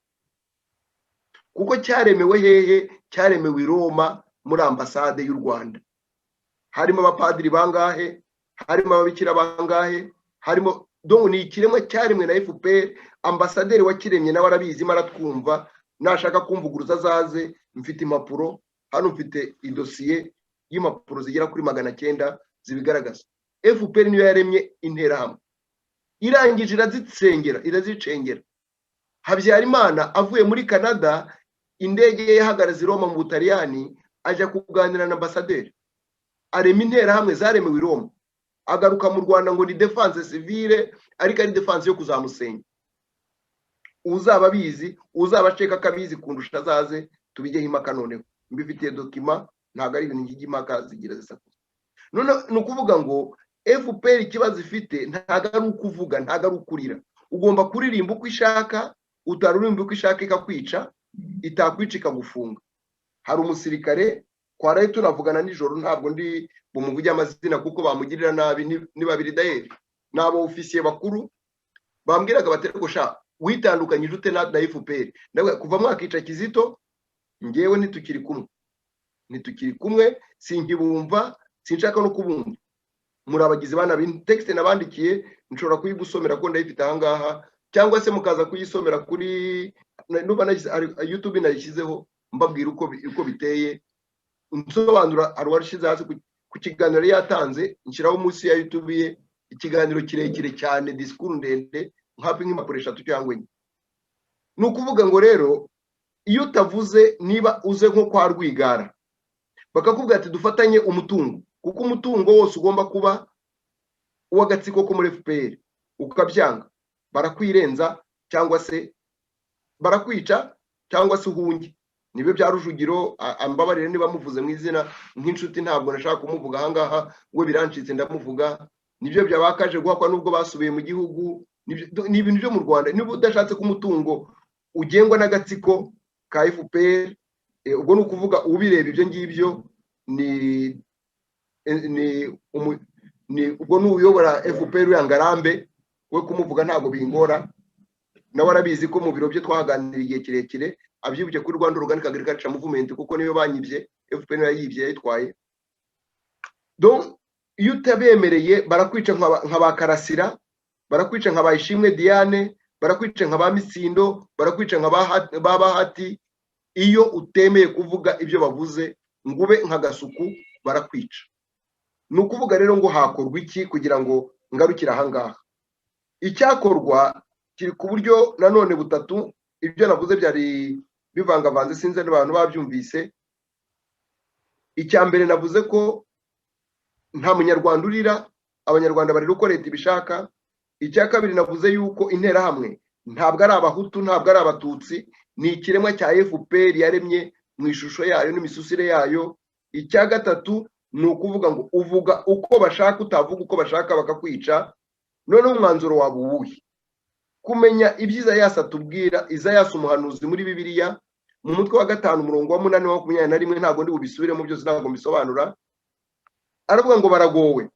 Kuko cyaremewe hehe? Cyaremewe i Roma muri ambasade y'u Rwanda. Harimo abapadiri bangahe, harimo ababikira bangahe, harimo ni ikiremwa cyaremwe na FPR. Ambasaderi wakiremye nawe arabizi, maratwumva, nashaka kumvuguruza zaze, mfite impapuro hano, mfite idosiye y'impapuro zigera kuri 900 zibigaragaza. FPR niyo yaremye interahamwe, irangije irazicengera. Habyarimana avuye muri Canada, indege ye yahagaze i Roma mu Butaliyani, aja kuganira na ambasaderi, arema interahamwe zaremewe i Roma. Agaruka mu Rwanda ngo ni defense civile, ariko ari defense yo kuzamusenya. Uzaba bizi, uzaba ceka kabizi kundusha zaze tubigeho impaka noneho. Mbifitiye dokima, ntago ari ibintu ngigimaka zigira zisakuza. None nukuvuga ngo FPR ikibazo ifite ntago ari ukuvuga, ntago ari ukurira. Ugomba kuririmba uko ishaka, utarurimba uko ishaka ikakwica, itakwica ikagufunga. Hari umusirikare kwaraye tunavugana nijoro, ntabwo ndi bumuvuge amazina kuko bamugirira nabi, ni babiri dayeri nabo ofisiye bakuru, bambwiraga batereko sha witandukanyije ute na FPR. Nawe kuva mwakica Kizito, ngewe nitukiri kumwe, sinkibumva, sinshaka no kubumva. Murabagize bana text nabandikiye, nshobora kuyigusomera ko ndayifite ahangaha, cyangwa se mukaza kuyisomera kuri YouTube nayishyizeho, mbabwira uko biteye, nsobanura arwarishize hasi ku kiganiro yatanze, nshyiraho munsi ya YouTube ye ikiganiro kirekire cyane, disikuru ndende nkapi nk'impapuro 3 cyangwa 4. Nukuvuga ngo rero iyo utavuze, niba uze nko kwa Rwigara bakakubwira ati dufatanye umutungo, kuko umutungo wose ugomba kuba uw'agatsiko ko muri FPR, ukabyanga, barakwirenza cyangwa se barakwica cyangwa se uhunge. nibyo bya Rujugiro, ambabarire niba muvuze mu izina nk'inshuti, ntabwo nashaka kumuvuga ahangaha, we birancitse ndamuvuga. Nibyo byabakaje guhakwa nubwo basubiye mu gihugu. Ni ibintu byo mu Rwanda. Niba udashatse ko umutungo ugengwa n'agatsiko ka FPR, ubwo ni ukuvuga ubireba ibyo ngibyo ubwo ni uyobora FPR yangarambe, we kumuvuga ntabwo bingora. Nawe arabizi ko mu biro bye twahaganiriye igihe kirekire, abyibuke kuri Rwanda Organic Agriculture Movement, kuko niyo banyibye, FPR yayibye yayitwaye. Donc iyo utabemereye barakwica nka ba Karasira, barakwica nka ba Ishimwe Diane, barakwica nka ba Misindo, barakwica nka ba Bahati. Iyo utemeye kuvuga ibyo bavuze ngube nka Gasuku barakwica. Ni ukuvuga rero ngo hakorwa iki kugira ngo ngarukire ahangaha? Icyakorwa kiri ku buryo nanone butatu. Ibyo navuze byari bivangavanze, sinzi n'abantu babyumvise. Icya mbere navuze ko nta munyarwanda urira, abanyarwanda bari uko leta ibishaka. Icya kabiri navuze yuko interahamwe ntabwo ari abahutu, ntabwo ari abatutsi, ni ikiremwa cya FPR yaremye mu ishusho yayo n'imisusire yayo. Icya gatatu ni ukuvuga ngo uvuga uko bashaka, utavuga uko bashaka bakakwica. Noneho umwanzuro wabo uwuhe? Kumenya ibyiza Yasa tubwira, Isaias umuhanuzi muri Bibiliya mu mutwe wa 5 umurongo wa 8 wa 21, ntabwo ndi bubisubiremo byose, ntabwo mbisobanura. Aravuga ngo baragowe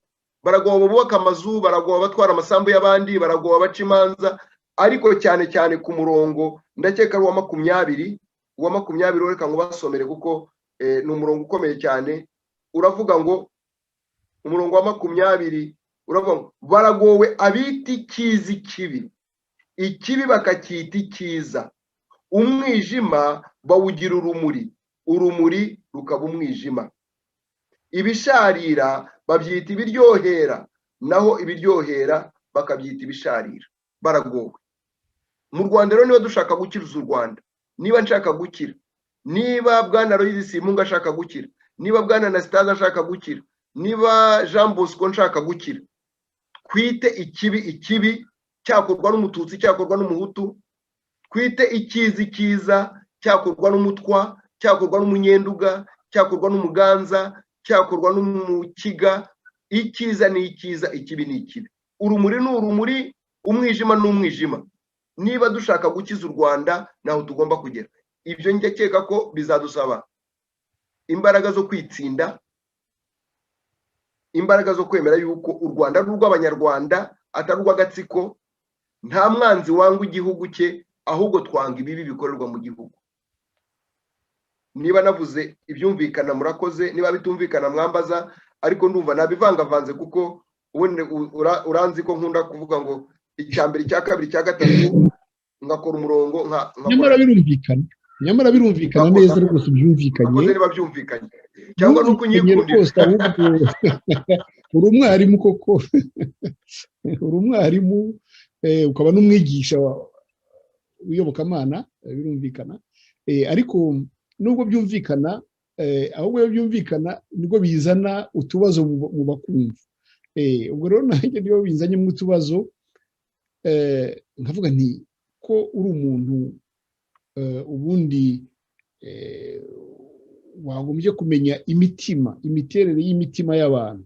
bubaka amazu, baragowe batwara amasambu y'abandi, baragowe baca imanza. Ariko cyane cyane ku murongo ndakeka ari uwa 20 reka ngo basomere kuko ni umurongo ukomeye cyane. Uravuga ngo umurongo wa 20 uravuga ngo baragowe abita ikizi kibi, ikibi bakacyita icyiza, umwijima bawugira urumuri, urumuri rukaba umwijima. Ibisharira babyita ibiryohera, naho ibiryohera bakabyita ibisharira. Baragowe. Mu Rwanda rero niba dushaka gukiriza u Rwanda, niba nshaka gukira, niba Bwana Loyizi Simunga ashaka gukira, niba Bwana Anastase ashaka gukira, niba Jean Bosco nshaka gukira, twite ikibi cyakorwa n'umututsi, cyakorwa n'umuhutu, twite icyiza cyakorwa n'umutwa, cyakorwa n'umunyenduga, cyakorwa n'umuganza, cyakorwa n'umukiga. Icyiza ni icyiza, ikibi ni ikibi. Urumuri ni urumuri, umwijima ni umwijima. Niba dushaka gukiza u Rwanda naho tugomba kugera. Ibyo ngekeka ko bizadusaba imbaraga zo kwitsinda, imbaraga zo kwemera yuko u Rwanda ari urw'abanyarwanda atari urw'agatsiko. Nta mwanzi wanga igihugu cye, ahubwo twanga ibibi bikorerwa mu gihugu. Niba navuze ibyumvikana murakoze, niba bitumvikana mwambaza, ariko ndumva nabivangavanze kuko uranzi ko nkunda kuvuga ngo icya mbere, icya kabiri, icya gatatu, ngakora umurongo nyamara birumvikana neza rwose, byumvikanye. Niba byumvikanye cyangwa nuko unyikundira uri umwarimu koko, uri umwarimu ukaba n'umwigisha w'iyobokamana, birumvikana. Ariko nubwo byumvikana, ahubwo byumvikana nibwo bizana utubazo mu bakumva. Ubwo rero nanjye niyo bizanyemo utubazo, nkavuga nti ko uri umuntu ubundi wagombye kumenya imiterere y'imitima y'abantu,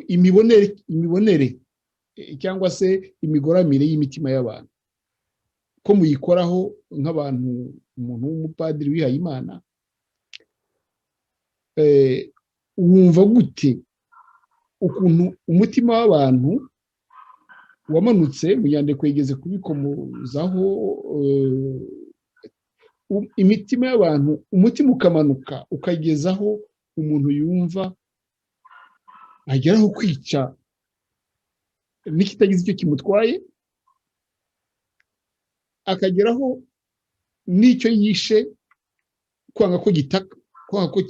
imibonere cyangwa se imigoramire y'imitima y'abantu, ko muyikoraho nk'abantu, umuntu w'umupadiri wihaye Imana. Wumva gute ukuntu umutima w'abantu wamanutse mu nyandiko yigeze kubikomozaho, imitima y'abantu, umutima ukamanuka ukagezaho umuntu yumva ageraho kwica n'ikitagize icyo kimutwaye, akageraho n'icyo yishe kwanga ko gitaka, kwanga ko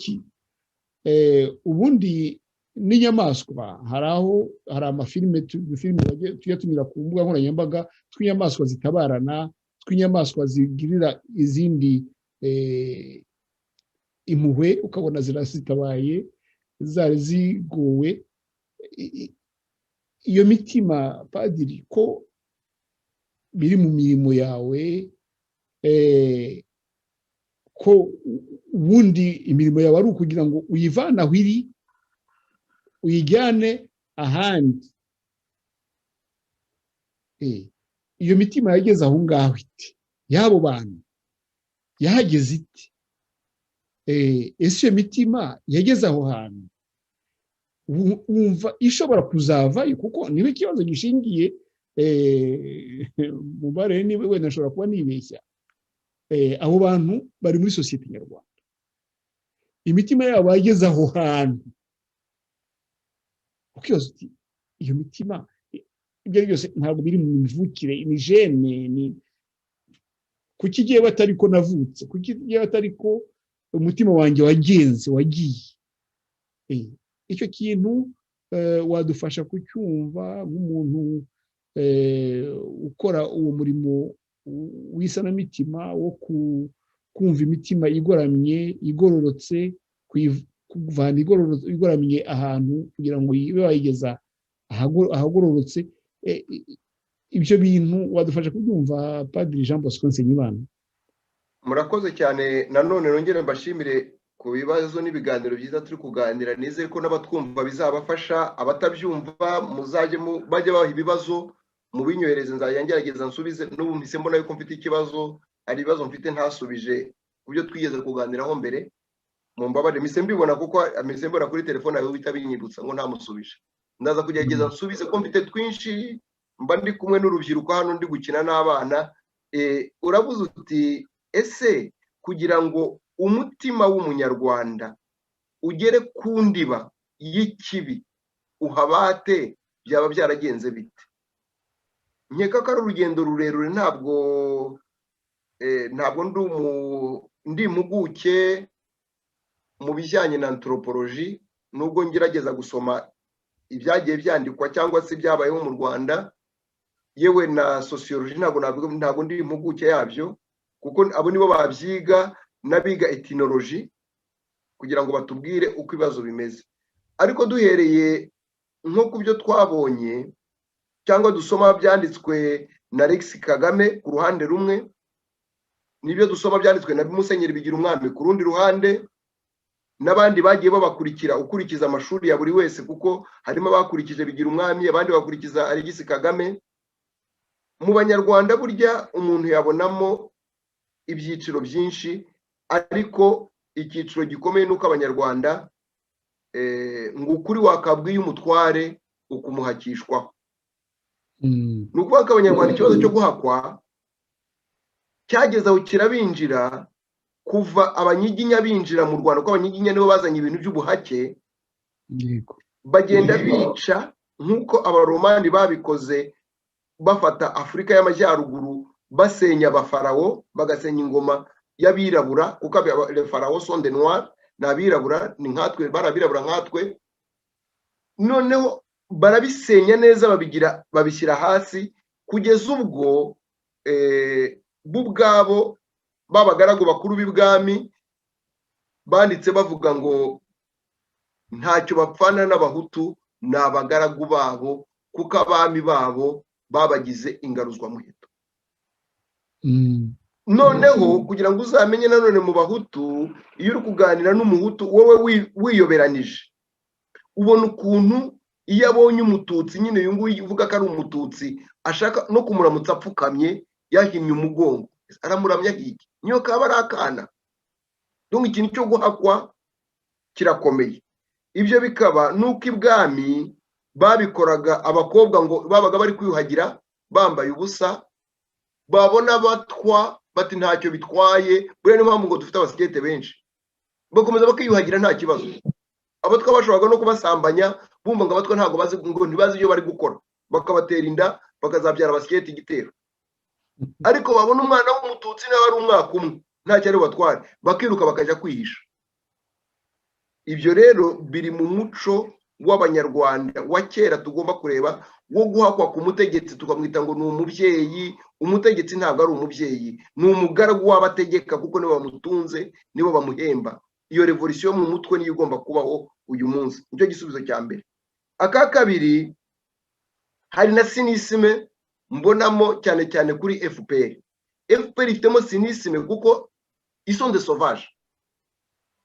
ubundi n'inyamaswa. Hari amafilime tujya tunyura ku mbuga nkoranyambaga tw'inyamaswa zitabarana, tw'inyamaswa zigirira izindi impuhwe, ukabona zirasitabaye, zari zigowe. Iyo mitima Padiri, ko biri mu mirimo yawe, ko ubundi imirimo yawe ari ukugira ngo uyivane aho iri uyijyane ahandi. Iyo mitima yageze aho ngaho iti, y'abo bantu yahageze iti, ese iyo mitima yageze aho hantu wumva ishobora kuzavayo, kuko niba ikibazo gishingiye mubare niba wenda ashobora kuba nibeshya, abo bantu bari muri sosiyete nyarwanda, imitima yabo yageze aho hantu, ukibaza uti iyo mitima ibyo byose ntabwo biri mu mivukire, ni gene, ni kuki igihe batari ko navutse, kuki igihe batari ko umutima wanjye wagenze wagiye. Icyo kintu wadufasha kucyumva nk'umuntu ukora uwo murimo w'isanamitima wo kumva imitima igoramye igororotse, kuvana igoramye ahantu kugira ngo ibe wayigeza ahagororotse. Ibyo bintu wadufasha kubyumva, Padiri Jean Bosco Nsengimana? Murakoze cyane. Nanone nongere mbashimire ku bibazo n'ibiganiro byiza turi kuganira. Nizeye ko n'abatwumva bizabafasha, abatabyumva bajye baha ibibazo mu binyohereze, nzajya ngerageza nsubize. N'ubu mpise mbona yuko mfite ikibazo, hari ibibazo mfite ntasubije ku byo twigeze kuganiraho mbere, mu mbabare mpise mbibona, kuko mpise mbona kuri telefone yawe uhita binyibutsa ngo ntamusubije. Ndaza kugerageza nsubize ko mfite twinshi, mba ndi kumwe n'urubyiruko hano ndi gukina n'abana. Urabuze uti ese kugira ngo umutima w'umunyarwanda ugere ku ndiba y'ikibi uhabate byaba byaragenze bite? Nkeka ko ari urugendo rurerure, ntabwo ndi impuguke mu bijyanye na anthropology, nubwo ngerageza gusoma ibyagiye byandikwa cyangwa se byabayeho mu Rwanda, yewe na sociology ntabwo ndi impuguke yabyo, kuko abo nibo babyiga n'abiga ethnology kugira ngo batubwire uko ibibazo bimeze. Ariko duhereye nko ku byo twabonye cyangwa dusoma byanditswe na Alex Kagame ku ruhande rumwe, n'ibyo dusoma byanditswe na Musenyeri Bigirumwami ku rundi ruhande, n'abandi bagiye babakurikira ukurikiza amashuri ya buri wese, kuko harimo abakurikije Bigirumwami, abandi bakurikiza Alex Kagame. Mu Banyarwanda burya umuntu yabonamo ibyiciro byinshi, ariko icyiciro gikomeye nuko Abanyarwanda ngo ukuri wakabwiye umutware ukumuhakishwaho. Ni ukuvuga ko Abanyarwanda ikibazo cyo guhakwa cyageze aho kirabinjira, kuva Abanyiginya binjira mu Rwanda, ko Abanyiginya nibo bazanye ibintu by'ubuhake, bagenda bica nk'uko Abaromani babikoze, bafata Afurika y'Amajyaruguru, basenya Abafarawo, bagasenya ingoma y'abirabura, kuko Abafarawo sont des noirs, n'abirabura, ni nkatwe, barabirabura nkatwe. Noneho barabisenya neza, babishyira hasi, kugeza ubwo bo ubwabo babagaragu bakuru b'ibwami banditse bavuga ngo ntacyo bapfana n'Abahutu, ni abagaragu babo, kuko abami babo babagize ingaruzwamuheto. Noneho kugira ngo uzamenye nanone mu Bahutu, iyo uri kuganira n'Umuhutu wowe wiyoberanije, ubona ukuntu iyo abonye Umututsi, nyine uyu nguyu uvuga ko ari Umututsi, ashaka no kumuramutsa apfukamye yahinnye umugongo, aramuramya hiki, niyo kaba ari akana. Donc ikintu cyo guhakwa kirakomeye. Ibyo bikaba nuko ibwami babikoraga, abakobwa ngo babaga bari kwiyuhagira bambaye ubusa, babona batwa bati ntacyo bitwaye, buriya niyo mpamvu ngo dufite abasikete benshi, bakomeza bakiyuhagira nta kibazo. Abatwa bashoboraga no kubasambanya, bumva ngo abatwa ntabwo bazi, ngo ntibazi ibyo bari gukora, bakabatera inda, bakazabyara abasikete igitero. Ariko babona umwana w'Umututsi nawe ari umwaka umwe, ntacyo ari batware, bakiruka bakajya kwihisha. Ibyo rero biri mu muco w'Abanyarwanda wa kera tugomba kureba, wo guhakwa ku mutegetsi tukamwita ngo ni umubyeyi. Umutegetsi ntabwo ari umubyeyi, ni umugaragu w'abategeka, kuko nibo bamutunze, nibo bamuhemba. Iyo revolution mu mutwe niyo igomba kubaho uyu munsi. Nicyo gisubizo cya mbere. Aka kabiri, hari na cynisme mbonamo cyane cyane kuri FPR. FPR ifitemo cynisme kuko sont des sauvages,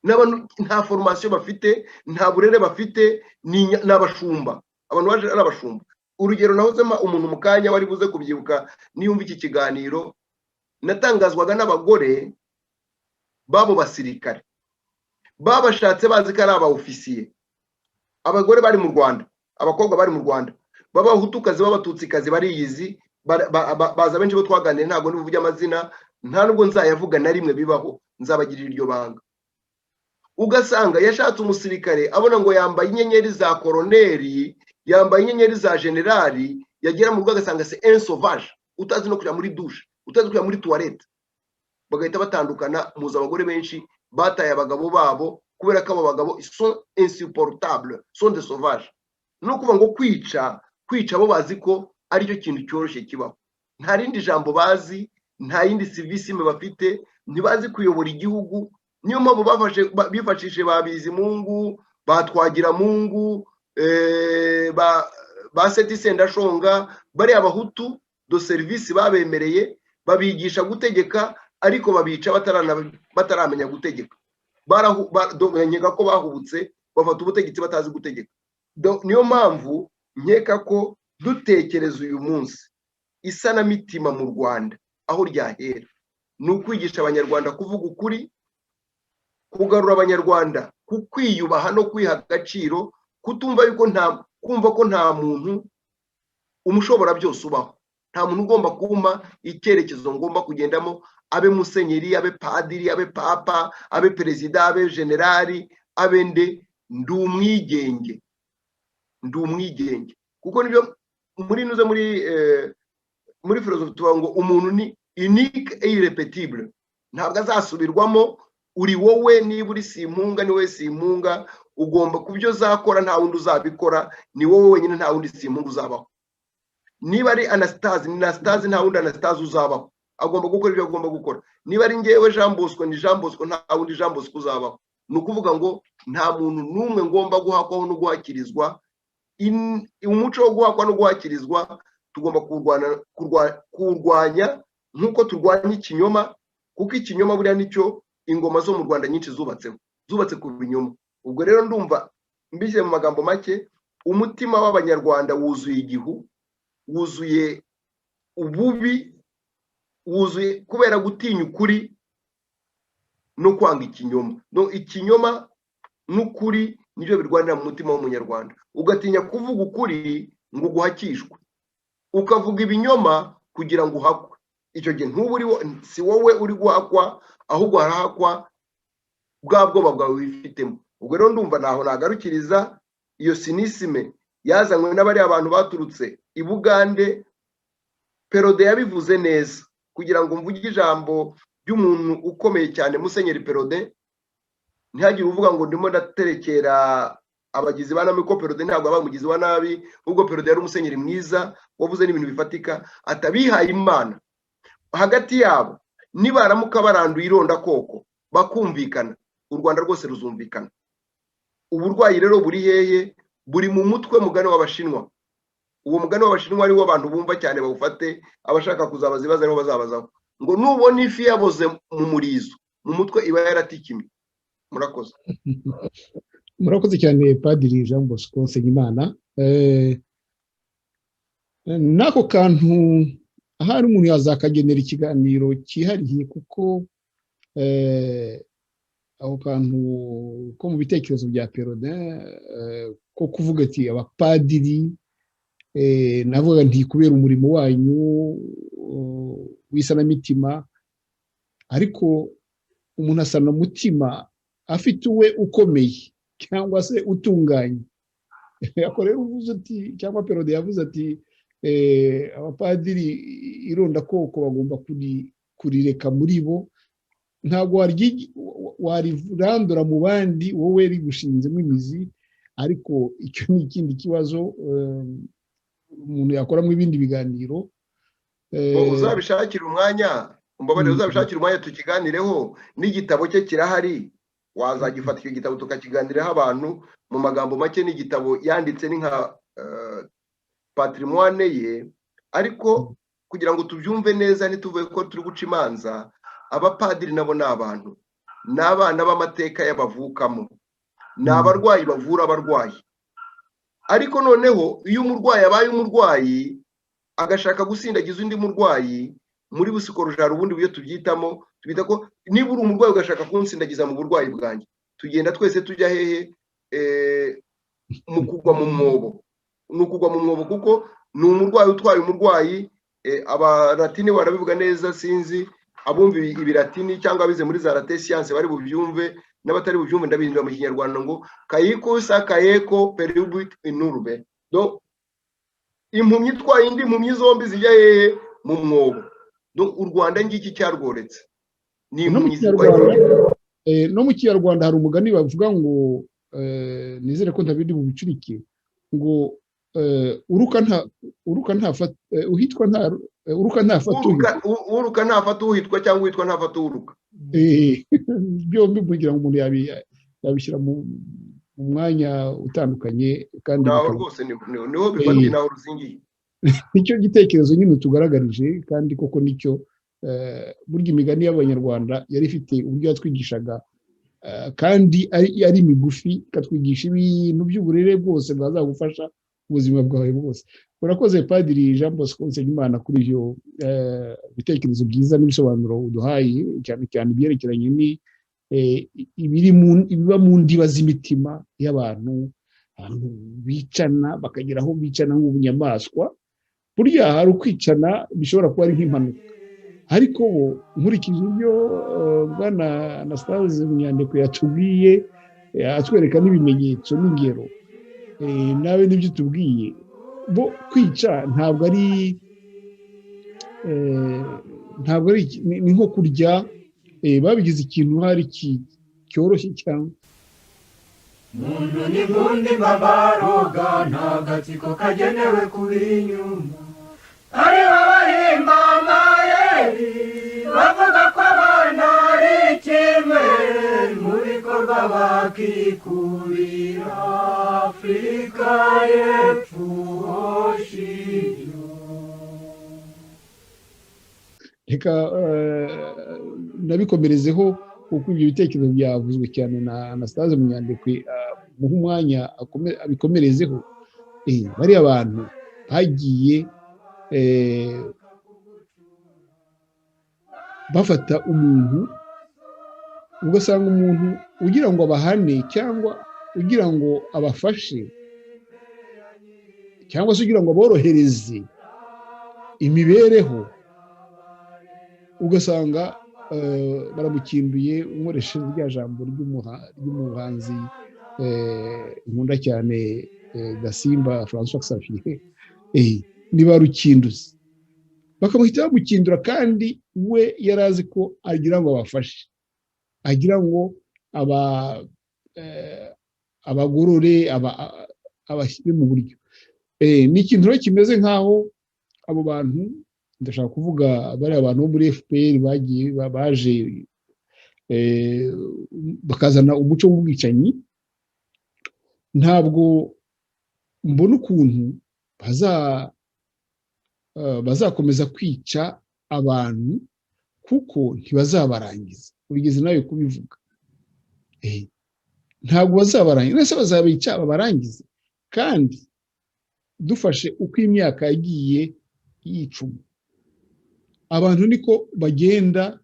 n'abantu nta formation bafite, nta burere bafite, n'abashumba, abantu baje ari abashumba. Urugero nahozema umuntu mukanya wari buze kubyibuka niyumva iki kiganiro, natangazwaga n'abagore babo basirikare babashatse bazi ko ari aba ofisiye. Abagore bari mu Rwanda, abakobwa bari mu Rwanda, b'abahutukazi b'abatutsikazi bariyizi, baza benshi bo twaganiriye, ntabwo nivuge amazina, nta nubwo nzayavuga na rimwe bibaho, nzabagirira iryo banga. Ugasanga yashatse umusirikare abona ngo yambaye inyenyeri za koroneri, yambaye inyenyeri za generali, yagera mu rugo agasanga c'est un sauvage, utazi no kujya muri douche, utazi kujya muri toilette. Bagahita batandukana, muza abagore benshi bataye abagabo babo kubera ko abo bagabo sont insupportables, sont des sauvages. No kuvuga ngo kwica bo bazi ko ari cyo kintu cyoroshye kibaho. Nta rindi jambo bazi, nta yindi civisme bafite, ntibazi kuyobora igihugu. Niyo mpamvu bifashishije ba Bizimungu, batwagira Mungu, ba Seti Sendashonga, bari abahutu do service babemereye, babigisha gutegeka, ariko babica bataramenya gutegeka. Baranyega ko bahubutse, bafata ubutegetsi batazi gutegeka. Niyo mpamvu nkeka ko dutekereza uyu munsi isanamitima mu Rwanda aho ryahera ni ukwigisha abanyarwanda kuvuga ukuri, kugarura abanyarwanda ku kwiyubaha no kwiha agaciro, kutumva yuko kumva ko nta muntu umushobora byose ubaho, nta muntu ugomba kuma icyerekezo ngomba kugendamo, abe musenyeri, abe padiri, abe papa, abe perezida, abe generali, abe nde, ndi umwigenge. Kuko nibyo muri philosophe tuvuga ngo umuntu ni unique et irrepetible, ntabwo azasubirwamo. Uri wowe, niba uri Simpunga ni wowe Simpunga, ugomba kubyo zakora, nta wundi uzabikora, ni wowe wenyine, nta wundi Simpunga uzabaho. Niba ari Anastase ni Anastase, nta wundi Anastase uzabaho, agomba gukora ibyo agomba gukora. Niba ari ngewe Jean Bosco ni Jean Bosco, nta wundi Jean Bosco uzabaho. Ni ukuvuga ngo nta muntu n'umwe ngomba guhakwaho no guhakirizwa. Umuco wo guhakwa no guhakirizwa tugomba kurwanya nk'uko turwanya ikinyoma, kuko ikinyoma buriya nicyo ingoma zo mu Rwanda nyinshi zubatse ku binyoma. Ubwo rero ndumva mbishye mu magambo make, umutima w'abanyarwanda wuzuye igihu, wuzuye ububi, wuzuye kubera gutinya ukuri no kwanga ikinyoma. No, ikinyoma n'ukuri nibyo birwanira mu mutima w'umunyarwanda. Ugatinya kuvuga ukuri ngo guhakishwe, ukavuga ibinyoma kugira ngo uhakwe. Icyo gihe si wowe uri guhakwa, ahubwo harahakwa bwa bwoba bwawe wifitemo. Ubwo rero ndumva naho nagarukiriza iyo sinisime yazanywe n'abari abantu baturutse i Bugande. Perode yabivuze neza, kugira ngo mvuge ijambo ry'umuntu ukomeye cyane, Musenyeri Perode, ntihagire uvuga ngo ndimo ndaterekera abagizi ba nabi, ko Perode ntabwo aba umugizi wa nabi, ubwo Perode yari umusenyeri mwiza wavuze n'ibintu bifatika, atabihaye Imana hagati yabo. Nibaramuka baranduye ironda koko bakumvikana, u Rwanda rwose ruzumvikana. Uburwayi rero buri hehe? Buri mu mutwe mugani w'Abashinwa. Uwo mugani w'Abashinwa ari wo abantu bumva cyane bawufate, abashaka kuzabaza ibibazo ariho bazabazaho, ngo nubona ifi yaboze mu murizo, mu mutwe iba yaratikimye. Murakoze. Murakoze cyane Padiri Jean Bosco Nsengimana. Nako kantu ahari umuntu yazakagenera ikiganiro cyihariye, kuko aho kantu ko mu bitekerezo bya Perode ko kuvuga ati abapadiri, navuga nti kubera umurimo wanyu w'isanamitima, ariko umuntu asana umutima afite uwe ukomeye cyangwa se utunganye. Ako rero uvuze ati, cyangwa Perode yavuze ati abapadiri ironda koko bagomba kurireka muri bo, ntabwo warirandura mu bandi, wowe rigushinzemo imizi. Ariko icyo ni ikindi kibazo umuntu yakoramo ibindi biganiro. Uzabishakira umwanya, umbabarire, uzabishakira umwanya tukiganireho. N'igitabo cye kirahari, wazagifata icyo gitabo tukakiganiraho abantu mu magambo make. N'igitabo yanditse ni nka patrimoine ye, ariko kugira ngo tubyumve neza ntituvuge ko turi guca imanza, abapadiri nabo ni abantu, ni abana b'amateka y'abavukamo, ni abarwayi bavura abarwayi. Ariko noneho iyo umurwayi abaye umurwayi agashaka gusindagiza undi murwayi, muri busikorojari ubundi buryo tubyitamo, tubita ko niba uri umurwayi ugashaka kunsindagiza mu burwayi bwanjye, tugenda twese tujya hehe? Mu kugwa mu mwobo. Ni ukugwa mu mwobo kuko ni umurwayi utwaye umurwayi. Abaratini barabivuga neza, sinzi abumva ibiratini cyangwa abize muri za rate siyanse bari bubyumve, n'abatari bubyumve ndabihindura mu kinyarwanda ngo kayikusa kayeko peribut inurbe. Do impumyi itwaye indi impumyi zombi zijya hehe? Mu mwobo. Do u Rwanda ngiki cyarworetse ni impumyi zitwaye. No mu Kinyarwanda hari umugani bavuga ngo nizere ko ntabindi mu bicurike ngo uruka ntafata uhitwa uhitwa cyangwa uhitwa ntafata uruka. Byombi kugira ngo umuntu yabishyira mu mwanya utandukanye kandi naho rwose niho bifatiye naho ruzingiye. Nicyo gitekerezo nyine tugaragarije, kandi koko nicyo burya imigani y'Abanyarwanda yari ifite uburyo yatwigishaga, kandi ari migufi, ikatwigisha ibintu by'uburere bwose bwazagufasha ubuzima bwawe bwose. Urakoze Padiri Jean Bosco Nsengimana kuri ibyo bitekerezo byiza n'ibisobanuro uduhaye, cyane cyane ibyerekeranye ibiba mu ndiba z'imitima y'abantu, abantu bicana bakagera aho bicana nk'ubunyamaswa. Burya hari ukwicana bishobora kuba ari nk'impanuka, ariko nkurikije ibyo Bwana Anastase Munyandekwe yatubwiye, atwereka n'ibimenyetso n'ingero, nawe nibyo tubwiye, bo kwica ntabwo ari ni nko kurya, babigize ikintu hari cyoroshye cyane. Muntu ni ngundi babaroga, nta gatsiko kagenewe kuba inyuma, ari babahimba amayeri bavuga ko abana ari kimwe, mu bikorwa bakikubira Afurika y'Epfo Oshio. Reka nabikomerezeho kuko ibyo bitekerezo byavuzwe cyane na Anastase Munyandekwe, muha umwanya abikomerezeho. Bariya abantu bagiye bafata umuntu, ugasanga umuntu ugira ngo abahane cyangwa ugira ngo abafashe cyangwa se ugira ngo aborohereze imibereho, ugasanga baramukinduye. Nkoresha rya jambo ry'umuhanzi nkunda cyane Gasimba François Xavier, niba rukinduzi bakamuhita bamukindura, kandi we yari azi ko agira ngo abafashe, agira ngo abagorore, abashyire mu buryo. Ni ikintu rero kimeze nk'aho abo bantu, ndashaka kuvuga bariya abantu bo muri FPR baje bakazana umuco w'ubwicanyi. Ntabwo mbona ukuntu bazakomeza kwica abantu, kuko ntibazabarangiza. Urigeze nawe kubivuga, ntabwo bazabarangiza. Nese bazabica babarangize? Kandi dufashe uko imyaka yagiye yicuma, abantu niko bagenda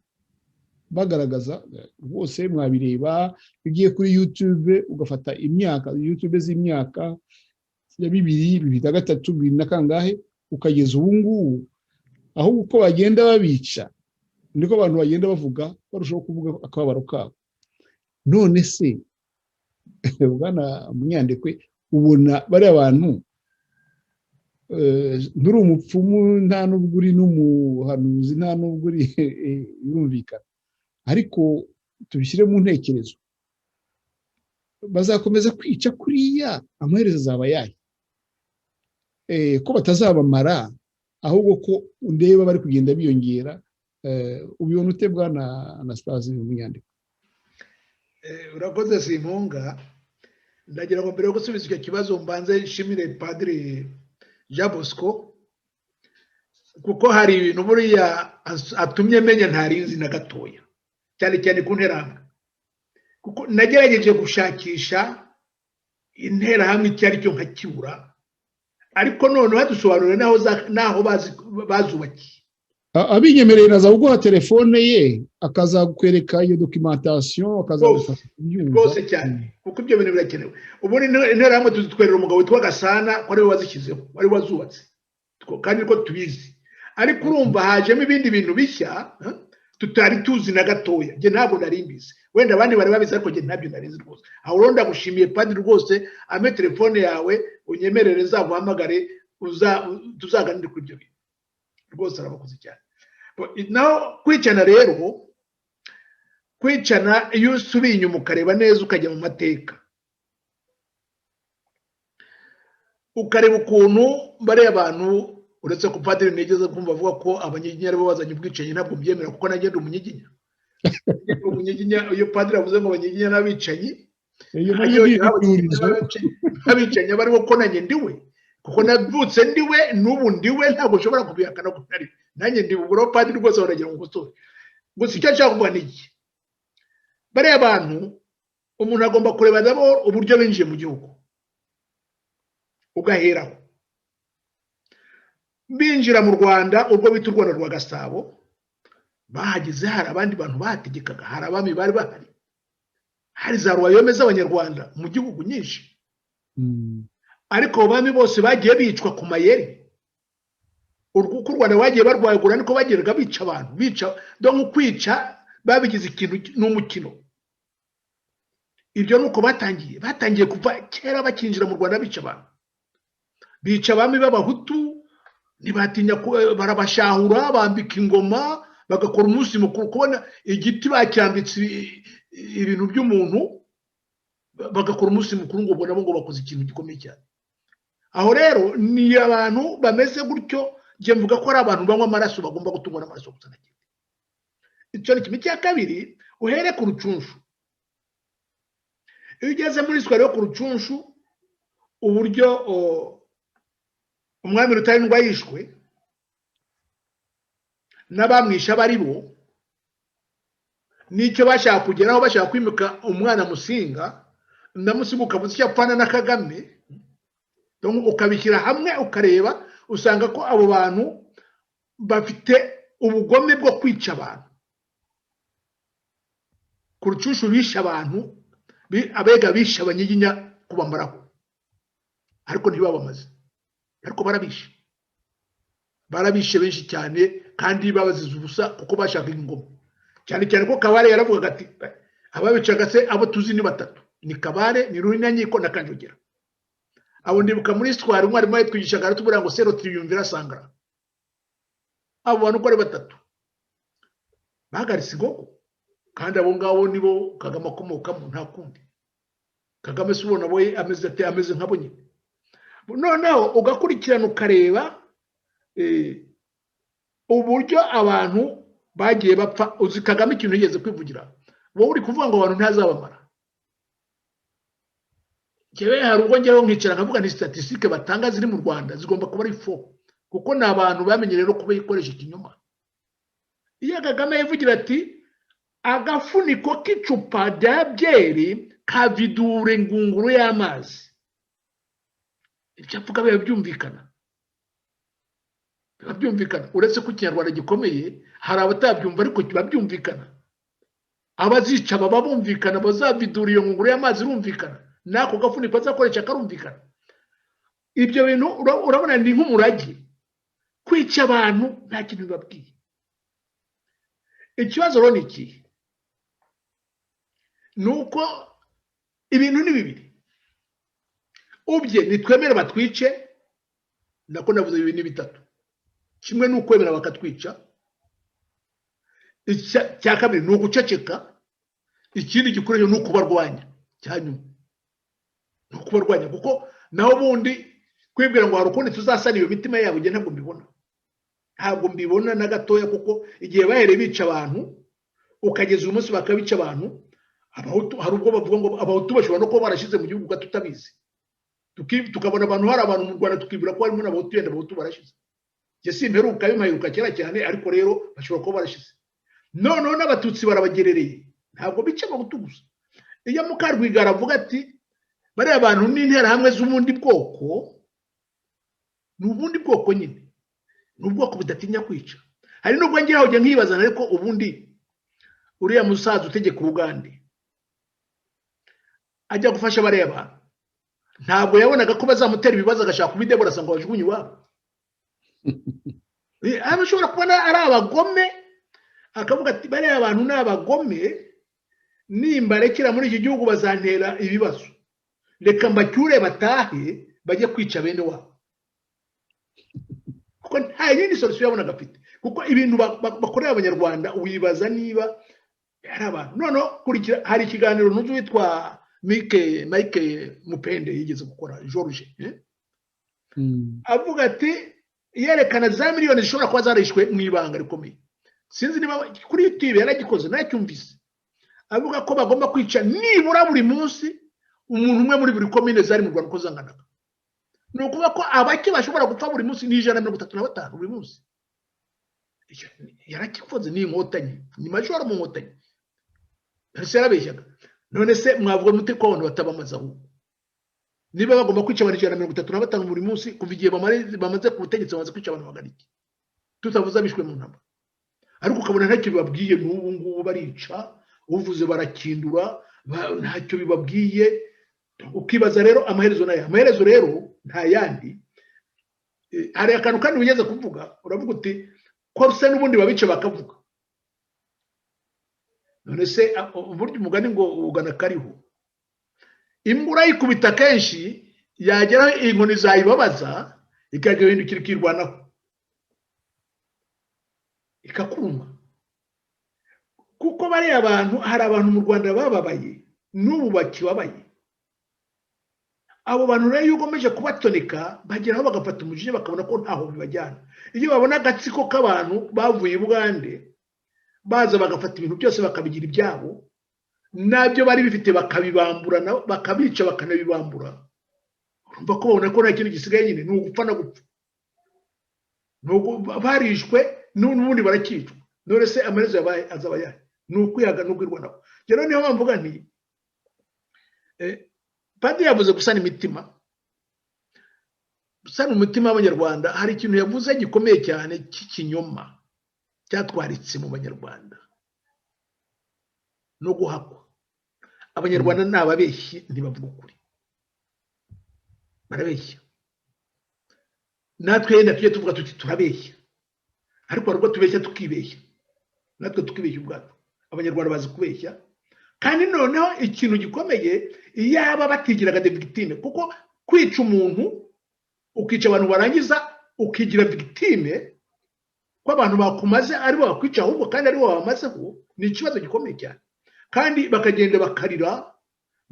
bagaragaza rwose. Mwabireba bigiye kuri YouTube, ugafata imyaka YouTube z'imyaka ya 2023 20 kangahe ukageza ubu ngubu, aho uko bagenda babica niko abantu bagenda bavuga, barushaho kuvuga akababaro kabo. None se Bwana Munyandekwe, ubona bariya bantu nturi umupfumu, nta n'ubwo uri n'umuhanuzi, nta n'ubwo uri yumvikana, ariko tubishyire mu ntekerezo, bazakomeza kwica kuriya, amaherezo azaba yahe? Ko batazabamara, ahubwo ko ndeba bari kugenda biyongera. Ubibona ute Bwana Anastase Munyandekwe? Urakoze Simpunga. Ndagira ngo mbere yo gusubiza icyo kibazo mbanze nshimire Padiri Jean Bosco kuko hari ibintu buriya atumye menya ntarinzi na gatoya, cyane cyane ku nterahamwe, kuko nagerageje gushakisha interahamwe icyo ari cyo nkakibura, ariko none badusobanurira naho bazubakiye. Abinyemereye naza kuguha telefone ye akazakwereka iyo documentation, akazagufasha kubyumva rwose cyane, kuko ibyo bintu birakenewe. Ubundi interahamwe tuzitwerera umugabo witwa Gasana ko ariwe wazishyizeho, wari wazubatse, kandi ko tubizi. Ariko urumva hajemo ibindi bintu bishya tutari tuzi na gatoya. Nge ntabwo nari mbizi, wenda abandi bari babizi, ariko nge ntabyo nari nzi rwose. Aho rero ndagushimiye padiri rwose, ame telefone yawe unyemerere zaguhamagare, tuzaganire kuri ibyo bintu rwose. Arabakoze cyane. Naho kwicana rero, kwicana iyo usubiye inyuma ukareba neza, ukajya mu mateka ukareba ukuntu bariya abantu, uretse ko padiri nigeze kumva avuga ko abanyiginya aribo bazanye ubwicanyi, ntabwo mbyemera kuko nagenda umunyiginya. Iyo padiri avuze ngo abanyiginya n'abicanyi, abicanyi aba aribo ko nanjye ndiwe, kuko navutse ndiwe n'ubu ndiwe, ntabwo ushobora kubihakana ko ntari nanjye ndiwe. Ubwo padiri rwose baragira ngo ngusore. Gusa icyo nshaka kuvuga ni iki: bariya bantu umuntu agomba kureba nabo uburyo binjiye mu gihugu, ugaheraho. Binjira mu Rwanda, urwo bita u Rwanda rwa Gasabo, bahageze hari abandi bantu bahategekaga, hari abami bari bahari, hari za ruwayome z'abanyarwanda mu gihugu nyinshi. Ariko abo bami bose bagiye bicwa ku mayeri. Urwo Rwanda bagiye barwagura, niko bageraga bica abantu, donc kwica babigize ikintu n'umukino. Ibyo nuko batangiye kuva kera bakinjira mu Rwanda bica abantu. Bica abami b'abahutu, ntibatinya barabashahura, bambika ingoma, bagakora umunsi mukuru. Kubona igiti bacyambitse ibintu by'umuntu, bagakora umunsi mukuru, ngo nabo ngo bakoze ikintu gikomeye cyane. Aho rero ni abantu bameze gutyo. Ngiye mvuga ko ari abantu banywa amaraso, bagomba gutungwa n'amaraso gusa. Icyo ni kimwe. Cya kabiri, uhere ku Rucunshu. Iyo ugeze muri Iswari yo ku Rucunshu, uburyo umwami Rutarindwa yishwe n'abamwisha bari bo, nicyo bashaka kugeraho, bashaka kwimika umwana Musinga, na Musinga ukabuze icyo apfana na Kagame. Donc ukabishyira hamwe ukareba, usanga ko abo bantu bafite ubugome bwo kwica abantu. Ku Rucunshu bishe abantu, abega bishe abanyiginya kubamaraho, ariko ntibabamaze, ariko barabishe benshi cyane, kandi babaziza ubusa kuko bashaka ingoma. Cyane cyane ko Kabare yaravugaga ati ababicaga se abo tuzi ni batatu, ni Kabare, ni Ruhinankiko na Kanjogera. Abo ndibuka muri Iswari umwarimu yatwigishaga aratubwira ngo sero triyumvira Sangara. Abo bantu uko ari batatu bahagaritse ingoma, kandi abo ngabo nibo Kagame akomokamo, nta kundi. Kagame se ubona we ameze nk'abo nyine. Noneho ugakurikirana ukareba uburyo abantu bagiye bapfa. Uzi Kagame ikintu yigeze kwivugira, wowe uri kuvuga ngo abantu ntazabamara. Jewe hari ubwo njyewe nkicara nkavuga ni statistique batanga ziri mu Rwanda zigomba kuba ari fo, kuko ni abantu bamenyereye no kubikoresha ikinyoma. Iyo Kagame yivugira ati agafuniko k'icupa rya byeri kavidure ingunguru y'amazi, ibyo avuga biba byumvikana. Uretse ko Ikinyarwanda gikomeye, hari abatabyumva ariko babyumvikana. Abazica baba bumvikana, bazavidura iyo ngunguru y'amazi rumvikana, nako gafuniko bazakoresha karumvikana. Ibyo bintu urabona ni nk'umurage. Kwica abantu nta kintu bibabwiye. Ikibazo rero ni iki: nuko ibintu ni bibiri. Ubye nitwemera batwice, nako navuze ibintu ni bitatu. Kimwe ni ukwemera bakatwica, icya kabiri ni uguceceka, ikindi gikoresho ni ukubarwanya. Cyanyuma ni ukubarwanya, kuko naho bundi kwibwira ngo hari ukundi tuzasana iyo mitima yabo, nge ntabwo mbibona na gatoya. Kuko igihe bahereye bica abantu, ukageza uyu munsi bakabica abantu, abahutu hari ubwo bavuga ngo abahutu bashobora no kuba barashize mu gihugu tutabizi. Tukabona abantu, hari abantu mu Rwanda tukibwira ko harimo n'abahutu, yenda abahutu barashize. njye simperuka bimaheruka kera cyane ariko rero bashobora kuba barashize noneho n'abatutsi barabagerereye ntabwo bica abahutu gusa iyo Mukarwigara avuga ati bariya abantu n'interahamwe z'ubundi bwoko ni ubundi bwoko nyine ni ubwoko budatinya kwica hari n'ubwo ngira aho nkibazana ariko ubundi uriya musaza utegeka Uganda ajya gufasha bariya bantu ntabwo yabonaga ko bazamutera ibibazo agashaka kubideborasa ngo bajugunye iwabo abashobora kubona ari abagome akavuga ati bariya abantu ni abagome nimbarekera muri iki gihugu bazantera ibibazo reka mbacyure batahe bajye kwica bene wabo kuko nta yindi solution yabonaga afite kuko ibintu bakorera abanyarwanda wibaza niba ari abantu noneho kurikira hari ikiganiro n'uzu witwa Mike Mupende yigeze gukora George avuga ati yerekana za miliyoni zishobora kuba zarishwe mu ibanga rikomeye sinzi niba kuri YouTube yaragikoze nacyumvise avuga ko bagomba kwica nibura buri munsi umuntu umwe muri buri komine zari mu Rwanda ko zanganaga ni ukuvuga ko abake bashobora gupfa buri munsi ni 135 buri munsi yarakikoze ni inkotanyi ni majoro mu nkotanyi ese yarabeshyaga none se mwavuga mute ko abantu batabamaza aho niba bagomba kwica abantu 135 buri munsi kuva igihe bamaze ku butegetsi bamaze kwica abantu bagariki tutavuze abishwe mu ntamba ariko ukabona ntacyo bibabwiye n'ubu ngubu barica uvuze barakindura ntacyo bibabwiye ukibaza rero amaherezo rero nta yandi hari akantu kandi wigeze kuvuga uravuga uti ko se n'ubundi babice bakavuga none se uburyo umugani ngo ugana kariho imbura yikubita kenshi yagera inkoni zayibabaza ikagahindukira ikirwanaho ikakuruma kuko bariya abantu hari abantu mu Rwanda bababaye n'ubu bakibabaye abo bantu rero iyo ugomeje kubatoneka bageraho bagafata umujinya bakabona ko ntaho bibajyana iyo babona agatsiko k'abantu bavuye i Bugande baza bagafata ibintu byose bakabigira ibyabo nabyo bari bifite bakabibambura bakabica bakanabibambura urumva ko babona ko nta kintu gisigaye nyine ni ugupfa no gupfa barishwe n'ubundi barakicwa none se amaherezo azaba yayo ni ukwihaga n'ubwirwanaho rero niho bamvuga nti Padiri yavuze gusana imitima gusana umutima w'abanyarwanda hari ikintu yavuze gikomeye cyane cy'ikinyoma cyatwaritse mu banyarwanda no guhakwa abanyarwanda ni ababeshyi ntibavuga ukuri barabeshya natwe yenda tujye tuvuga tuti turabeshya ariko hari ubwo tubeshya tukibeshya natwe tukibeshya ubwacu abanyarwanda bazi kubeshya kandi noneho ikintu gikomeye iyaba batigiraga de victime kuko kwica umuntu ukica abantu barangiza ukigira victime ko abantu bakumaze ari bo bakwica ahubwo kandi ari bo bamazeho ni ikibazo gikomeye cyane kandi bakagenda bakarira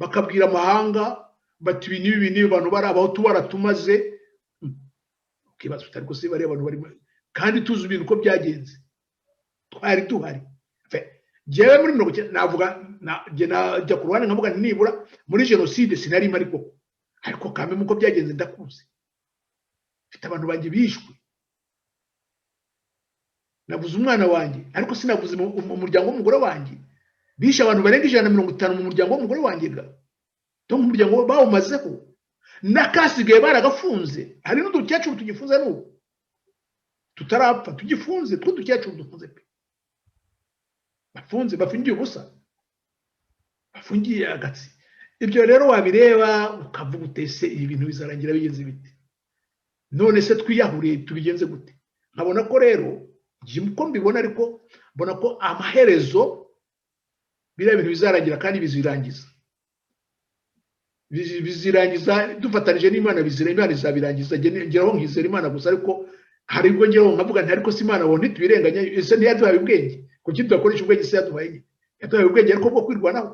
bakabwira amahanga bati ibi ni abantu bari abahutu baratumaze ukibaza utari ko se bari abantu bari kandi tuzi ibintu ko byagenze twari tuhari jewe muri mirongo navuga najya ku ruhande nkavuga nibura muri genocide sinarimo ariko kamwe muko byagenze ndakuze mfite abantu banjye bishwe navuze umwana wanjye ariko sinavuze umuryango w'umugore wanjye bishe abantu barenga 150 mu muryango w'umugore wanjye ga donc umuryango bawumazeho nakasigaye baragafunze hari n'udukecuru tugifunze n'ubu tutarapfa tugifunze tw'udukecuru dufunze pe bafunze bafungiye ubusa bafungiye agatsi ibyo rero wabireba ukavuga utese ibi bintu bizarangira bigenze bite none se twiyahuriye tubigenze gute nkabona ko rero ko mbibona ariko mbona ko amaherezo biriya bintu bizarangira kandi bizirangiza dufatanije n'Imana Imana izabirangiza ngeraho nkizera Imana gusa ariko hari ubwo ngeraho nkavuga nti ariko si Imana wo ntitubirenganya ese ntiyaduhaye ubwenge kuki tudakoresha ubwenge se yaduhaye yaduhaye ubwenge ariko bwo kwirwanaho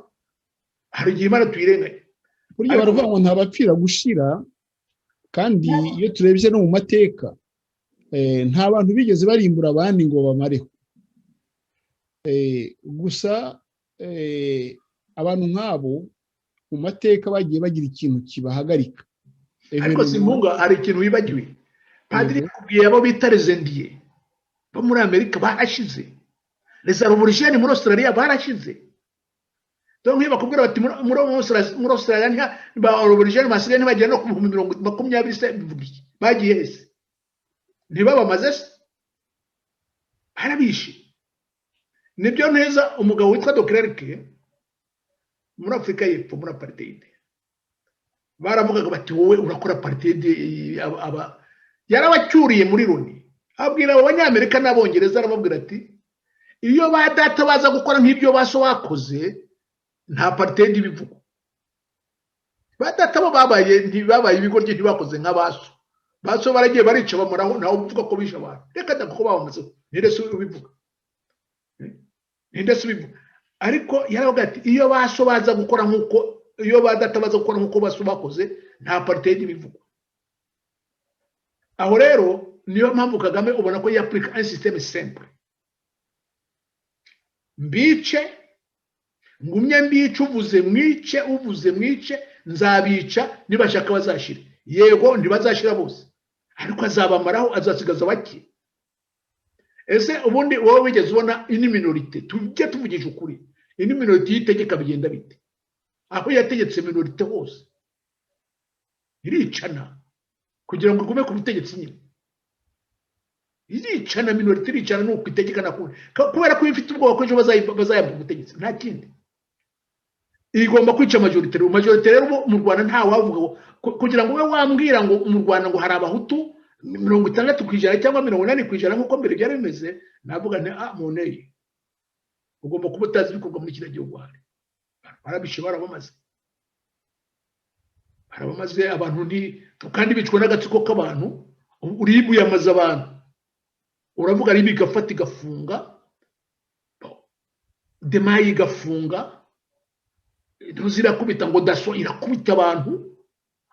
hari igihe Imana tuyirenganya burya baravuga ngo ntabapfira gushira kandi iyo turebye no mu mateka nta bantu bigeze barimbura abandi ngo bamareho gusa abantu nk'abo mu mateka bagiye bagira ikintu kibahagarika ariko simpunga hari ikintu wibagiwe padiri yakubwiye abo bita rezendiye bo muri Amerika bahashize, les aborigènes muri Australia barashize. Donc niba bakubwira bati muri Australia ba aborigènes basigaye ntibagera no ku 20 se bivugiye bagiye hese ntibabamaze se arabishe. Nibyo neza umugabo witwa Dr. muri Afrika y'Epfo muri apartheid baravugaga bati wowe urakora apartheid, aba yarabacyuriye muri Loni abwira abanyamerika n'abongereza arababwira ati iyo ba data baza gukora nk'ibyo baso bakoze nta apartheid bivuga. Ba data bo babaye ntibabaye ibigoryi ntibakoze nk'abaso, baso baragiye barica bamuraho naho uvuga ko bisha abantu, reka da kuko babamaze nirese ubivuga ninde subivuga. Ariko yaravuga ati iyo baso baza gukora nk'uko, iyo ba data baza gukora nk'uko baso bakoze nta apartheid bivuga. Aho rero niyo mpamvu Kagame ubona ko yaplika un système simple, mbice ngumye mbice, uvuze mwice, uvuze mwice, nzabica nibashaka bazashira. Yego ntibazashira bose ariko azabamaraho, azasigaza bake. Ese ubundi wowe wigeze ubona ini minorite, tujye tuvugisha ukuri, ini minorite yitegeka bigenda bite? Aho yategetse minorite hose iricana kugira ngo igume ku butegetsi nyine, iricana minorite iricana nuko itegeka nakuri, kubera ko ifite ubwoba ko ejo bazayamba ubutegetsi, nta kindi. Igomba kwica majorite. Majorite rero mu Rwanda nta wavuga kugira ngo we wambwira ngo mu Rwanda ngo hari abahutu 60% cyangwa 80% nkuko mbere byari bimeze, navuga nti moneye ugomba kuba utazi bikorwa muri kiriya gihugu. Barabishe barabamaze abantu kandi bicwa n'agatsiko k'abantu. Uribuye amaze abantu, uravuga ari bigafata igafunga, demayi igafunga, ntuzirakubita ngo daso irakubita abantu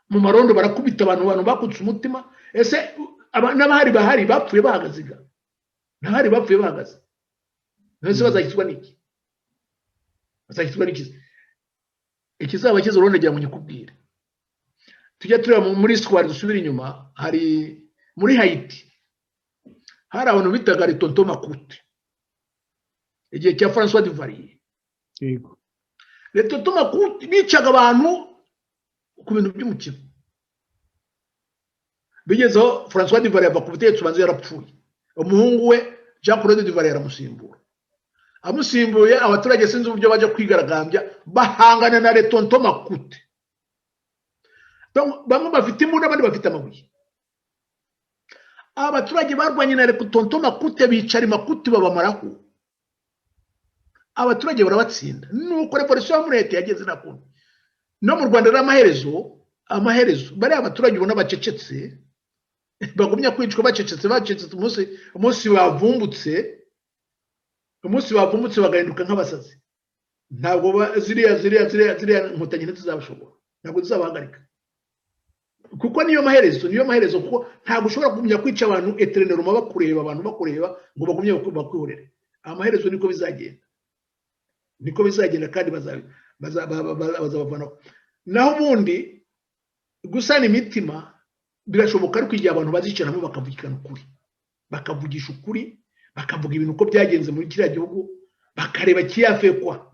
mu marondo, barakubita abantu bakutse umutima. Ese n'abahari bapfuye bahagaziga, n'abahari bapfuye bahagaze, nese bazakizwa n'iki? Bazakizwa n'iki? Ikizaba kizo rondegera mu nyikubwire. Tujya tureba muri square dusubira inyuma, hari muri Haiti hari abantu bitaga les tonton Makute igihe cya François Duvalier. Yego, les tonton Makute bicaga abantu ku bintu by'umukino. Bigezeho François Duvalier ava ku butegetsi, ubanza yarapfuye. Umuhungu we Jean Claude Duvalier aramusimbura. Amusimbuye abaturage sinzi uburyo baje kwigaragambya bahangana na les tonton Makute. Donc bamwe bafite imbunda abandi bafite amabuye. Abaturage barwanye na les tonton Makute, bicara Makute babamaraho. Abaturage barabatsinda. Nuko revolution muri leta yageze nakundi. No mu Rwanda amaherezo bari abaturage ubona bacecetse, bagumya kwicwa bacecetse umunsi bavumbutse bagahinduka nk'abasazi. Ntabwo ziriya nkotanyi ntizabashobora, ntabwo zizabahagarika kuko niyo maherezo kuko ntabwo ushobora kugumya kwica abantu eternellement bakureba ngo bagumye bakwihorere. Amaherezo niko bizagenda kandi bazabavanaho. Naho ubundi gusana imitima birashoboka, ariko igihe abantu bazicaramo bakavugikana ukuri, bakavugisha ukuri, bakavuga ibintu uko byagenze muri kiriya gihugu, bakareba kiyafekwa,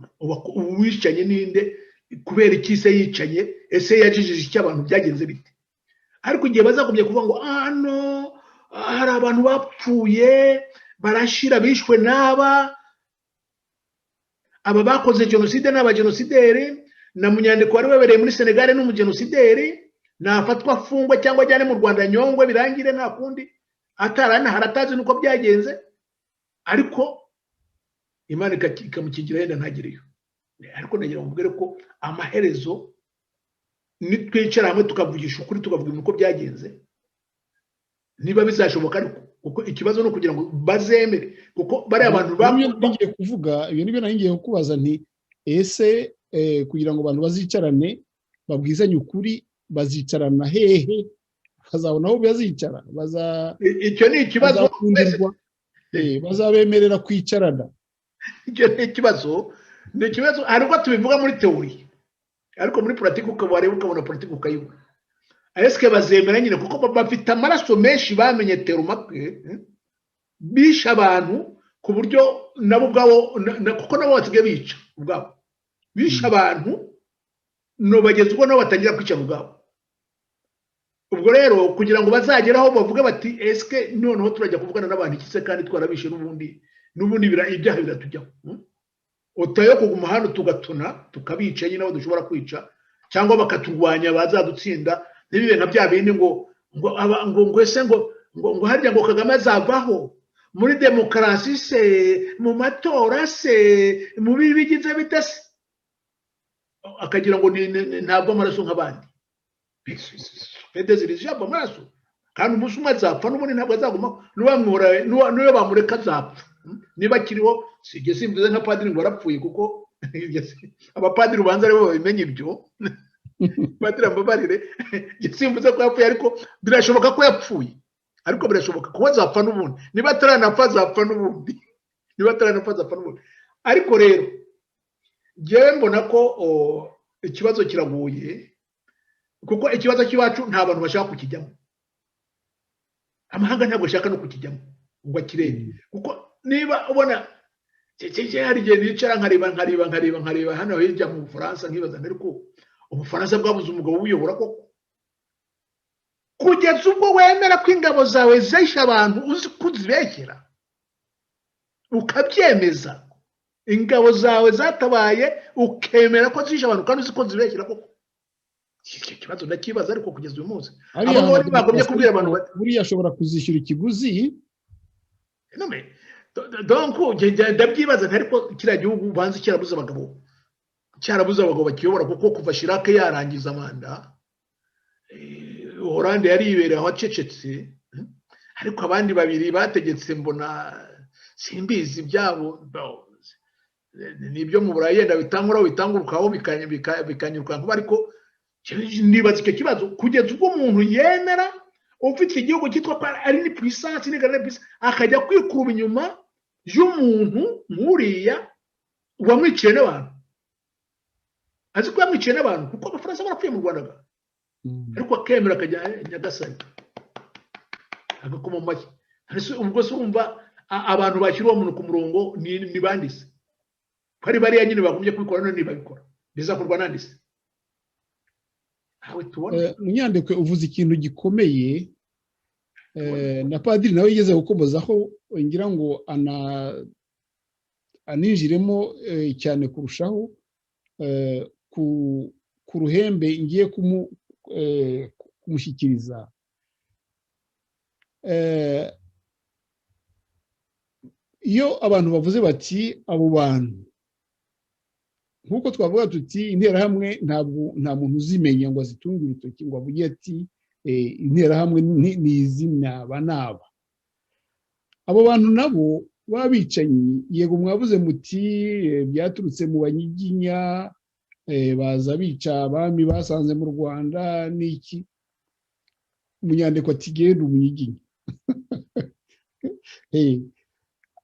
uwishanye ninde, kubera iki se yicanye, ese yajijije iki, abantu byagenze bite. Ariko igihe bazagumye kuvuga ngo no hari abantu bapfuye barashira bishwe n'aba bakoze genocide n'abagenosideri, na Munyandiko wari webereye muri Senegal n'umugenosideri, nafatwa afungwa cyangwa ajyane mu Rwanda nyongwe birangire nta kundi, atarana haratazi nuko byagenze. Ariko Imana ikamukigira yenda ntagireyo. Ariko nagira mubwire ko amaherezo nitwicara hamwe tukavugisha ukuri, tukavuga uko byagenze, niba bizashoboka. Ariko kuko ikibazo no kugira ngo bazemere, kuko bari abantu bagiye kuvuga ibyo nibyo nahingiye kukubaza nti ese kugira ngo abantu bazicarane babwizanye ukuri, bazicarana hehe? Bazabona aho bazicara, icyo ni ikibazo, bazabemerera kwicarana. Icyo ni ikibazo, ariko tubivuga muri teori, ariko muri politiki ukabona politiki ukayibona. eske bazemera nyine kuko bafite amaraso menshi bamenye terumakwe bisha abantu ku buryo nabo ubwabo kuko nabo basigaye bica ubwabo bisha abantu no bageze ubwo nabo batangira kwica ubwabo. Ubwo rero kugira ngo bazageraho bavuge bati eske noneho turajya kuvugana n'abantu ikise kandi twarabishe n'ubundi ibyaha biratujyaho, utayo kuguma hano tugatona tukabica nyine abo dushobora kwica cyangwa bakaturwanya bazadutsinda ntibibe nka bya bindi ngo ese ngo harya ngo Kagame azavaho muri demokarasi se mu matora se mu bigize bitase akagira ngo ntabwo amaraso nk'abandi pedeziriza ijambo amaraso kandi umunsi umwe azapfa n'ubundi ntabwo azagumaho niyo bamureka azapfa niba akiriho sijye simvuze nka padiri ngo arapfuye kuko abapadiri ubanza aribo babimenye ibyo padiri ambabarire simvuze ko yapfuye ariko birashoboka ko yapfuye, ariko birashoboka ko azapfa n'ubundi niba ataranapfa azapfa n'ubundi ariko rero njyewe mbona ko ikibazo kiragoye kuko ikibazo cy'iwacu nta bantu bashaka kukijyamo, amahanga ntabwo ashaka no kukijyamo ngo akirebe kuko niba ubona hari igihe nicara nkareba hano hirya mu Bufaransa nkibaza ariko Ubufaransa bwabuze umugabo ubuyobora koko kugeza ubwo wemera ko ingabo zawe zisha abantu uzi kuzibekera ukabyemeza, ingabo zawe zatabaye ukemera ko zisha abantu kandi uzi ko zibekera koko. Iki kibazo ndakibaza ariko kugeza uyu munsi abo bagomye kubwira abantu buriya ashobora kuzishyura ikiguzi donc ndabyibaza ariko kiriya gihugu banze cyarabuze abagabo bakiyobora kuko kuva Chirac yarangiza manda Hollande yaribereye aho acecetse, ariko abandi babiri bategetse mbona simbizi byabo nibyo mu Burayi yenda bitangurukaho bikanyuruka kuba, ariko nibaza icyo kibazo kugeza ubwo umuntu yemera ufite igihugu cyitwa ari ni puissance ni grande puissance akajya kwikuba inyuma y'umuntu nkuriya wamwiciye n'abantu, azi ko yamwiciye n'abantu kuko Abafaransa barapfuye mu Rwanda ariko akemera akajya Nyagasani agakoma make. Ubwo se urumva abantu bashyira uwo muntu ku murongo ni bandise ko ari bariya nyine bagumye kubikora none babikora bizakorwa nandise. Munyandekwe uvuze ikintu gikomeye na padiri nawe yigeze gukomozaho ngira ngo aninjiremo cyane kurushaho ku ruhembe ngiye kumushyikiriza. Iyo abantu bavuze bati abo bantu nkuko twavuga tuti interahamwe nta muntu uzimenya ngo azitunge urutoki ngo avuge ati interahamwe ni izina banaba. Abo bantu nabo babicanyi yego mwavuze muti byaturutse mu Banyiginya baza bica abami basanze mu Rwanda n'iki. Munyandekwa ati genda Umunyiginya.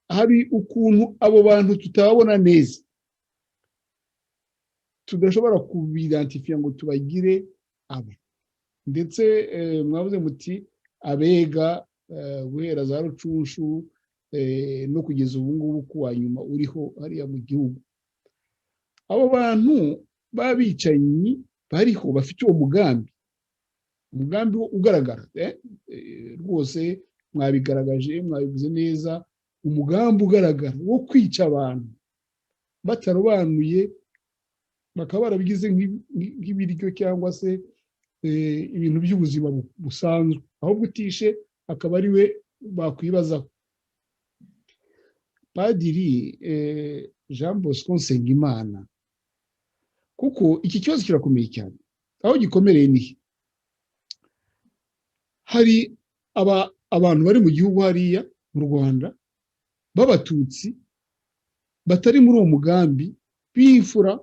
Hari ukuntu abo bantu tutabona neza tudashobora kubidantifiya ngo tubagire abo, ndetse mwavuze muti abega guhera za Rucunshu no kugeza ubu ngubu kuwa nyuma uriho hariya mu gihugu. Abo bantu babicanyi bariho bafite uwo mugambi ugaragara rwose, mwabigaragaje mwabivuze neza, umugambi ugaragara wo kwica abantu batarobanuye, bakaba barabigize nk'ibiryo cyangwa se ibintu by'ubuzima busanzwe, ahubwo utishe akaba ari we bakwibazaho. Padiri Jean Bosco Nsengimana, kuko iki kibazo kirakomeye cyane, aho gikomereye ni hari abantu bari mu gihugu hariya mu Rwanda b'Abatutsi batari muri uwo mugambi b'imfura,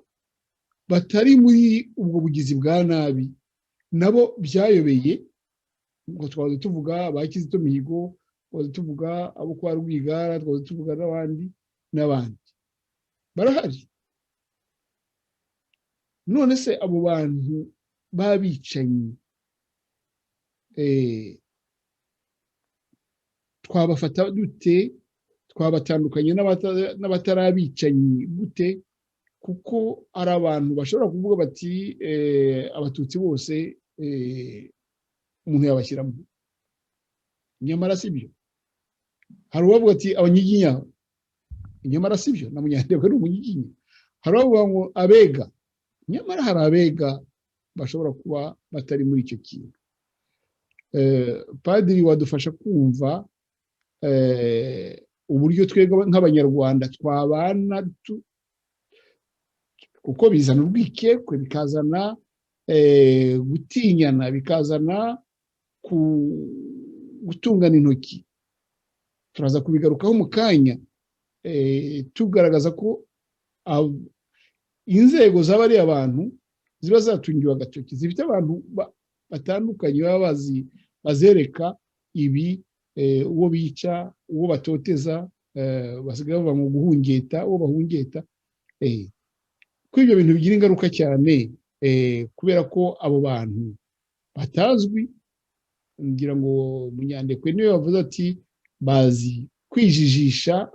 batari muri ubwo bugizi bwa nabi, nabo byayobeye ngo twaze tuvuga ba Kizito Mihigo, twaze tuvuga abo kwa Rwigara, twaze tuvuga n'abandi barahari. None se abo bantu babicanyi twabafata dute, twabatandukanye n'abatarabicanyi gute, kuko ari abantu bashobora kuvuga bati abatutsi bose umuntu yabashyiramo, nyamara si byo. Hari uwavuga ati abanyiginya, nyamara si byo, na Munyandekwe ni umunyiginya. Hari uwavuga ngo abega, nyamara hari abega bashobora kuba batari muri icyo kintu. Padiri wadufasha kumva uburyo twebwe nk'abanyarwanda twabana, kuko bizana urwikekwe, bikazana gutinyana, bikazana gutungana intoki. Turaza kubigarukaho mu kanya, tugaragaza ko inzego z'abari abantu ziba zatungiwe agatoki, zifite abantu batandukanye baba bazereka ibi, uwo bica, uwo batoteza, basigaye bava mu guhungeta, uwo bahungeta. Ko ibyo bintu bigira ingaruka cyane, kubera ko abo bantu batazwi. Ngira ngo Munyandekwe niwe wavuze ati bazi kwijijisha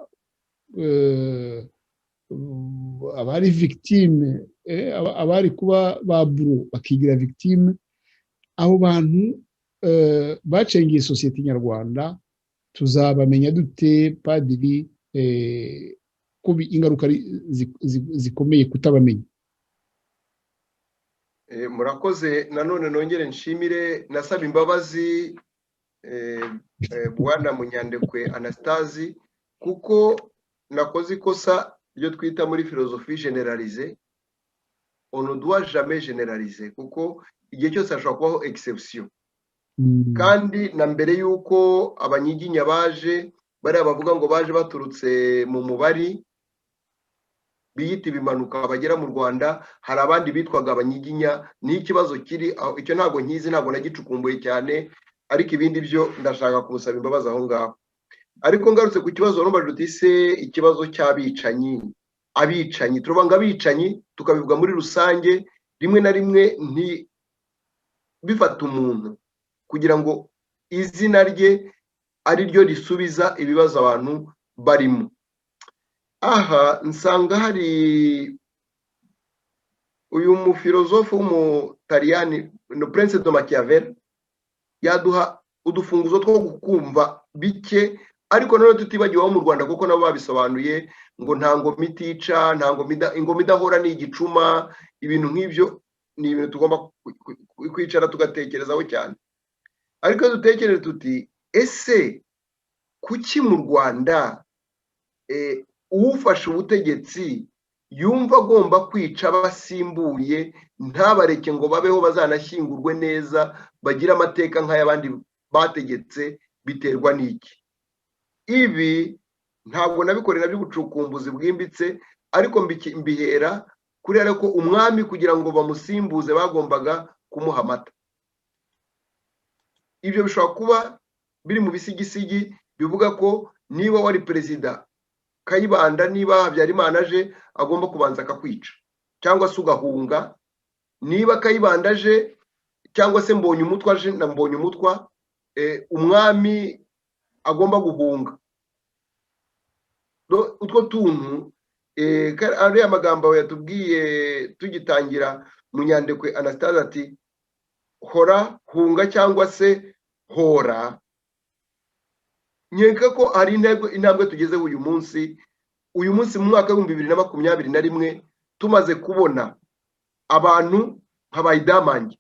abari victime, abari kuba ba bro bakigira victime. Abo bantu bacengeye sosiyete nyarwanda, tuzabamenya dute Padiri, ko ingaruka zikomeye kutabamenya? Murakoze. Nanone nongere nshimire, nasaba imbabazi Bwana Munyandekwe Anastase, kuko nakoze ikosa ryo twita muri philosophie généralisée, on ne doit jamais généraliser, kuko igihe cyose hashobora kubaho exception. Kandi na mbere yuko abanyiginya baje, bari abavuga ngo baje baturutse mu mubari biyita ibimanuka bagera mu Rwanda, hari abandi bitwaga abanyiginya. Ni ikibazo kiri icyo, ntago nkizi, ntago nagicukumbuye cyane, ariko ibindi byo ndashaka kumusaba imbabazi aho ngaho. Ariko ngarutse ku kibazo nomba dutise, ikibazo cy'abicanyi, abicanyi turubanga abicanyi tukabivuga muri rusange, rimwe na rimwe nti bifata umuntu kugira ngo izina rye ari ryo risubiza ibibazo abantu barimo. Aha nsanga hari uyu mufilozofe w'umutaliyani no Prince de Machiavelli, yaduha udufunguzo two gukumva bike, ariko none tutibagiwe mu Rwanda, kuko nabo babisobanuye ngo nta ngoma itica, nta ingoma idahora ni igicuma. Ibintu nk'ibyo ni ibintu tugomba kwicara tugatekerezaho cyane. Ariko dutekereze tuti, ese kuki mu Rwanda ufashe ubutegetsi yumva agomba kwica abasimbuye, ntabareke ngo babeho bazanashyingurwe neza, bagira amateka nk'ay'abandi bategetse? Biterwa n'iki? Ibi ntabwo nabikorera by'ubucukumbuzi bwimbitse, ariko mbihera kuri ko umwami kugira ngo bamusimbuze bagombaga kumuha amata. Ibyo bishobora kuba biri mu bisigisigi bivuga ko niba wari perezida Kayibanda, niba Habyarimana aje agomba kubanza akakwica, cyangwa se ugahunga. Niba Kayibanda aje cyangwa se Mbonyumutwa aje na Mbonyumutwa, umwami agomba guhunga. Utwo tuntu ari amagambo yatubwiye tugitangira Munyandekwe Anastase ati hora, hunga cyangwa se hora. Nkeka ko hari intambwe tugezeho uyu munsi mu mwaka wa 2021 tumaze kubona abantu nk'abayidamange,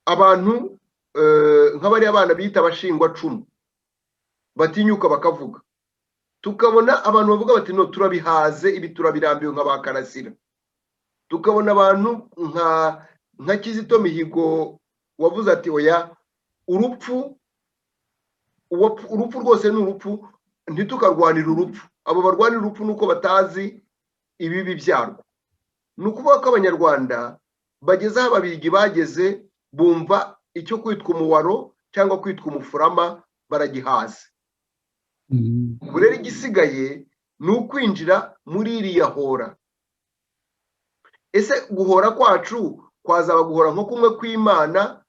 abantu nk'abari abana bita abashingwa cumu batinyuka bakavuga, tukabona abantu bavuga bati no turabihaze, ibi turabirambiwe nk'abakarasira. Tukabona abantu nka Kizito Mihigo wavuze ati oya, urupfu rwose ni urupfu, ntitukarwanira urupfu. Abo barwanira urupfu nuko batazi ibibi byarwo. Ni ukuvuga ko abanyarwanda bageze aho ababirigi bageze, bumva icyo kwitwa umuwaro cyangwa kwitwa umufurama baragihaze. Ubu rero igisigaye ni ukwinjira muri iriya hora. Ese guhora kwacu kwazaba guhora nko kumwe kw'Imana,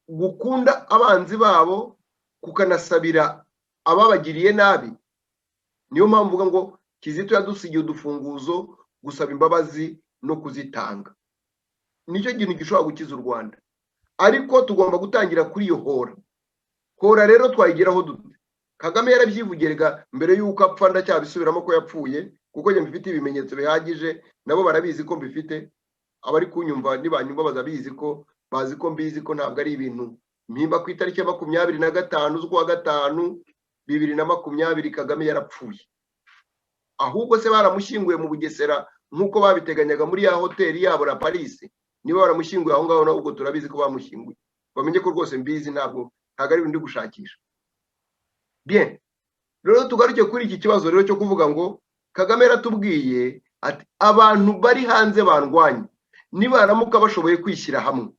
gukunda abanzi babo kukanasabira ababagiriye nabi. Niyo mpamvu mvuga ngo Kizito yadusigiye udufunguzo gusaba imbabazi no kuzitanga. Nicyo kintu gishobora gukiza u Rwanda, ariko tugomba gutangira kuri iyo hora rero twayigeraho dute. Kagame yarabyivugiraga mbere y'uko apfa, ndacyabisubiramo ko yapfuye kuko njye mbifite ibimenyetso bihagije, nabo barabizi ko mbifite, abari kunyumva nibanyumva bazabizi ko bazi ko mbizi ko ntabwo ari ibintu mpimba. Ku itariki ya 25 z'ukwa gatanu 2020 Kagame yarapfuye, ahubwo se baramushyinguye mu Bugesera nk'uko babiteganyaga muri ya hoteli yabo na Paris. Niba baramushyinguye aho ngaho, nabwo turabizi ko bamushyinguye. Bamenye ko rwose mbizi, ntabwo ari ibindi gushakisha. Bien, rero tugaruke kuri iki kibazo rero cyo kuvuga ngo Kagame yaratubwiye ati abantu bari hanze bandwanya nibaramuka bashoboye kwishyira hamwe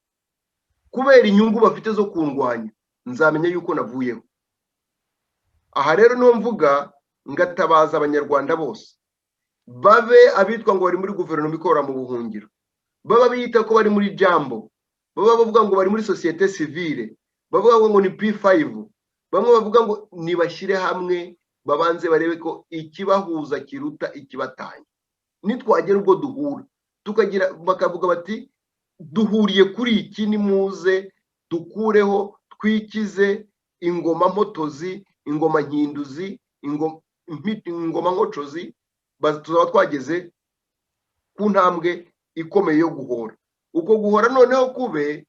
kubera inyungu bafite zo kundwanya, nzamenya yuko navuyeho. Aha rero niho mvuga ngatabaza abanyarwanda bose, babe abitwa ngo bari muri guverinoma ikora mu buhungiro, baba biyita ko bari muri jambo, baba bavuga ngo bari muri societe civile, bavuga ngo ni P5, bamwe bavuga ngo nibashyire hamwe babanze barebe ko ikibahuza kiruta ikibatanya. Nitwagera ubwo duhura tukagira, bakavuga bati duhuriye kuri iki, nimuze dukureho twikize ingoma mpotozi, ingoma nkinduzi, ingoma nkocozi, tuzaba twageze ku ntambwe ikomeye yo guhora. Uko guhora noneho kube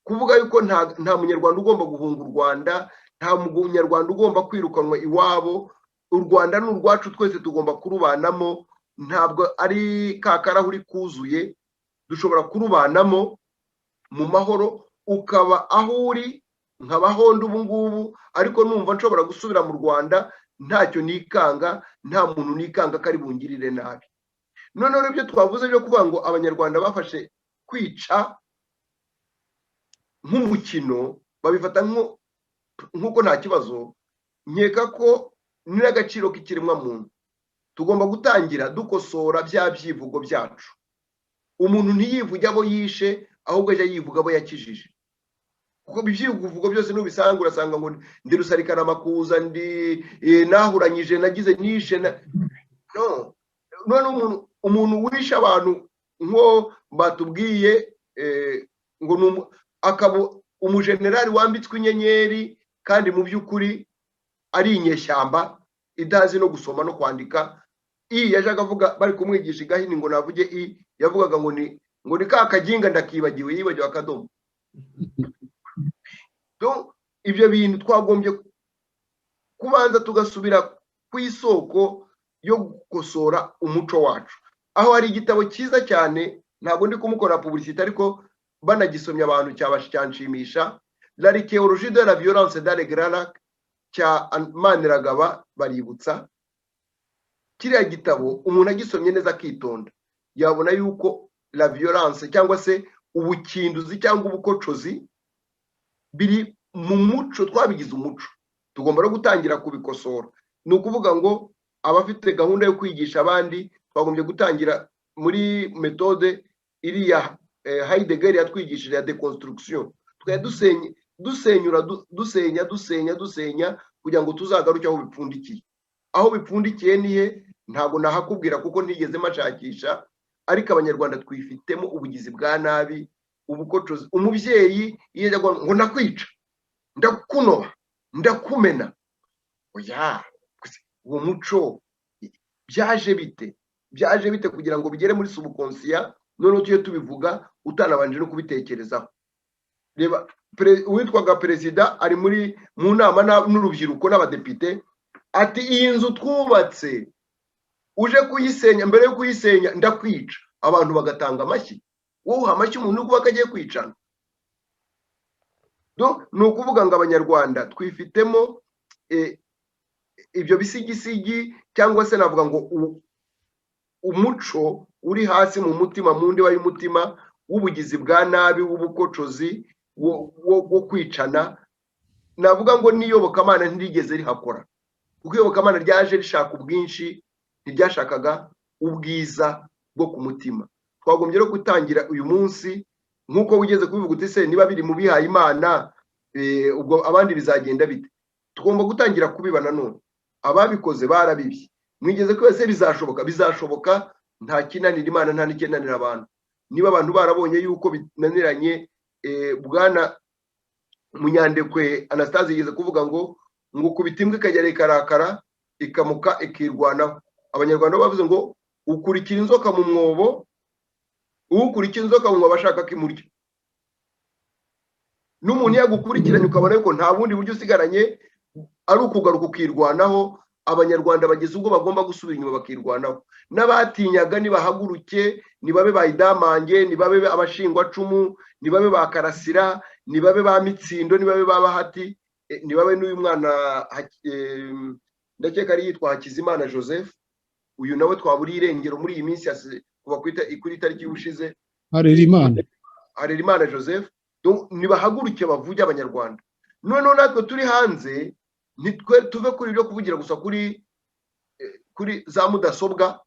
kuvuga yuko nta munyarwanda ugomba guhunga u Rwanda, nta munyarwanda ugomba kwirukanwa iwabo. U Rwanda ni urwacu, twese tugomba kurubanamo, ntabwo ari ka karahuri kuzuye, dushobora kurubanamo mu mahoro. Ukaba aho uri nkabaho ubu ngubu, ariko numva nshobora gusubira mu Rwanda ntacyo nikanga, nta muntu nikanga ko ari bungirire nabi. Noneho ibyo twavuze byo kuvuga ngo abanyarwanda bafashe kwica nk'umukino, babifata nk'uko nta kibazo, nkeka ko ni agaciro k'ikiremwa muntu. Tugomba gutangira dukosora bya byivugo byacu. Umuntu ntiyivuge abo yishe, ahubwo ajya yivuga abo yakijije. Kuko ibyivugo byose n'ubisanga urasanga ngo ndi rusarikana makuza, ndi nahuranyije, nagize nishe no. None umuntu wishe abantu nko batubwiye ngo akaba umujenerali wambitswe inyenyeri, kandi mu by'ukuri ari inyeshyamba idazi no gusoma no kwandika. Yajaga avuga bari kumwigisha igahini ngo navuge yavugaga ngo ni ka kaginga ndakibagiwe, yibagiwe akadomo. Donc ibyo bintu twagombye kubanza tugasubira ku isoko yo gukosora umuco wacu. Aho hari igitabo cyiza cyane, ntabwo ndi kumukora publicité, ariko banagisomye abantu cyabashanshimisha, l'archéologie de la violence dans les grands lacs cya Maniragaba baributsa. Kiriya gitabo umuntu agisomye neza akitonda yabona yuko la violence cyangwa se ubukinduzi cyangwa ubukocozi biri mu muco, twabigize umuco, tugomba no gutangira kubikosora. Ni ukuvuga ngo abafite gahunda yo kwigisha abandi twagombye gutangira muri metode iriya Heidegger yatwigishije ya deconstruction, dusenya kugira ngo tuzagaruke aho bipfundikiye. Aho bipfundikiye nihe ntabwo nahakubwira kuko ntigeze mashakisha, ariko abanyarwanda twifitemo ubugizi bwa nabi, ubukocozi. Umubyeyi iyo ngo nakwica, ndakunoba, ndakumena, oya, uwo muco byaje bite kugira ngo bigere muri subconscient, none tuye tubivuga utanabanje no kubitekerezaho. Reba uwitwaga perezida ari mu nama n'urubyiruko n'abadepite, ati iyi nzu twubatse uje kuyisenya, mbere yo kuyisenya ndakwica. Abantu bagatanga amashyi, wowe uha amashyi umuntu uko bakagiye kwicana. Ni ukuvuga ngo abanyarwanda twifitemo ibyo bisigisigi, cyangwa se navuga ngo umuco uri hasi mu mutima, mu ndiba y'umutima, w'ubugizi bwa nabi, w'ubukocozi, wo kwicana. Navuga ngo n'iyobokamana ntirigeze rihakora, kuko iyobokamana ryaje rishaka ubwinshi, ntiryashakaga ubwiza bwo ku mutima. Twagombye no gutangira uyu munsi nk'uko wigeze kubivuga uti se niba biri mu bihaye Imana ubwo abandi bizagenda bite? Tugomba gutangira kubiba nanone. Ababikoze barabibye. Mwigeze ko wese bizashoboka, nta kinanira Imana nta n'ikinanira abantu. Niba abantu barabonye yuko binaniranye, bwana Munyandekwe Anastase yigeze kuvuga ngo kubita imbwa ikagera ikarakara ikamuka ikirwanaho. Abanyarwanda bavuze ngo ukurikira inzoka mu mwobo, ukurikira inzoka mu mwobo ashaka kimurya. N'umuntu yagukurikiranye ukabona yuko nta bundi buryo usigaranye ari ukugaruka ukirwanaho. Abanyarwanda bageze ubwo bagomba gusubira inyuma bakirwanaho. N'abatinyaga nibahaguruke, nibabe bayidamange, nibabe abashingwacumu, nibabe bakarasira, nibabe ba Mitsindo, nibabe ba Bahati, nibabe n'uyu mwana ndakeka ari yitwa Hakizimana Joseph. Uyu nawe twaburi irengero muri iyi minsi kuva kuri itariki y'ubushize. Harerimana Joseph. Nibahaguruke bavuge Abanyarwanda. Noneho natwe turi hanze nitwe tuve kuri byo kuvugira gusa kuri za mudasobwa,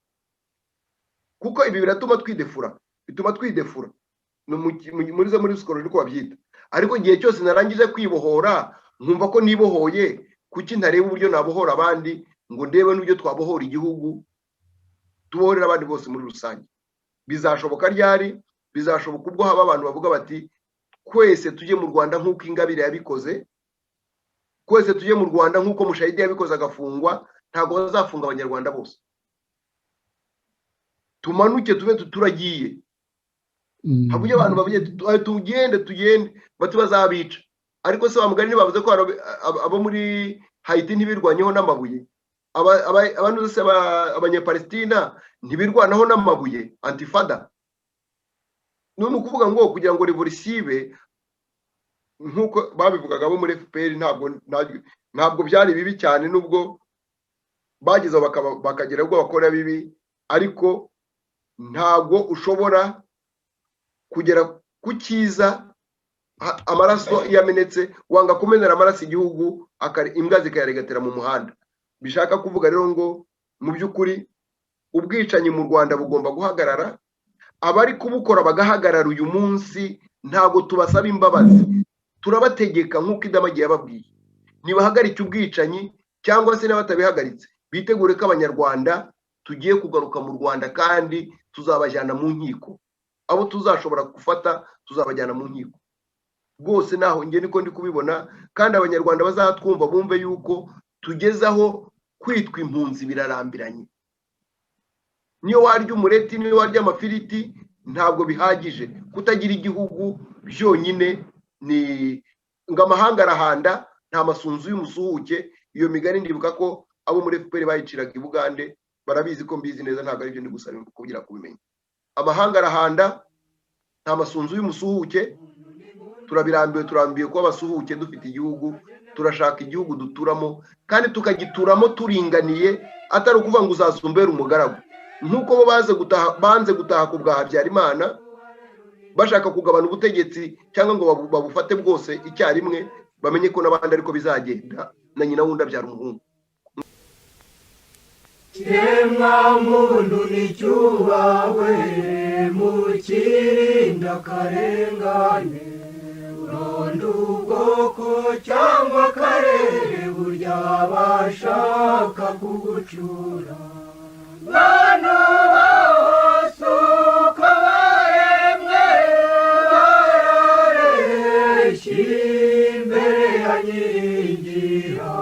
kuko ibi biratuma twidefura muri skoro ariko babyita. Ariko igihe cyose narangije kwibohora nkumva ko nibohoye, kuki ntareba uburyo nabohora abandi ngo ndebe n'ubyo twabohora igihugu, tubohorera abandi bose muri rusange. Bizashoboka ryari? Bizashoboka ubwo haba abantu bavuga bati kwese tujye mu Rwanda nk'uko Ingabire yabikoze, kwese tujye mu Rwanda nk'uko Mushayidi yabikoze agafungwa. Ntabwo bazafunga Abanyarwanda bose. Tumanuke tube turagiye. Habuye abantu bavuye tugende bati bazabica. Ariko se bamugani bavuze ko abo muri Haiti ntibirwanyeho n'amabuye. Abantu bose Abanyapalestina ntibirwanaho n'amabuye, antifada. None ukuvuga ngo kugira ngo revolusive nkuko babivugaga bo muri FPR ntabwo byari bibi cyane, nubwo bagize bakagera ubwo bakora bibi, ariko ntabwo ushobora kugera ku cyiza amaraso yamenetse wanga kumenera amaraso igihugu imbwa zikayaregatera mu muhanda. Bishaka kuvuga rero ngo mu by'ukuri ubwicanyi mu Rwanda bugomba guhagarara. Abari kubukora bagahagarara uyu munsi, ntabwo tubasaba imbabazi, turabategeka nk'uko Idamagi yababwiye. Nibahagarike ubwicanyi, cyangwa se n'abatabihagaritse bitegure ko Abanyarwanda tugiye kugaruka mu Rwanda, kandi tuzabajyana mu nkiko. Abo tuzashobora gufata tuzabajyana mu nkiko rwose. Naho nge niko ndi kubibona, kandi Abanyarwanda bazatwumva bumve yuko tugezaho kwitwa impunzi birarambiranye. Niyo warya umureti, niyo warya amafiriti, ntabwo bihagije. Kutagira igihugu byonyine ni ngamahanga arahanda nta masunzu y'umusuhuke. Iyo migani ndibuka ko abo muri FPR bayiciraga i Bugande, barabizi ko mbizi neza, ntabwo ari byo ndi gusaba kugira kubimenya. Amahanga arahanda nta masunzu y'umusuhuke. Turambiwe ko abasuhuke dufite igihugu. Turashaka igihugu duturamo, kandi tukagituramo turinganiye, atari ukuvuga ngo uzasumbera umugaragu. Nkuko bo banze gutaha ku bwa Habyarimana bashaka kugabana ubutegetsi, cyangwa ngo babufate bwose icyarimwe, bamenye ko n'abandi ariko bizagenda, na nyina wundi abyara umuhungu. Kiremwa muntu nicyubawe mu kirinda karengane, uronda ubwoko cyangwa akarere, burya bashaka kugucura. Bano bose uko baremwe barareshya imbere ya Nyiringira,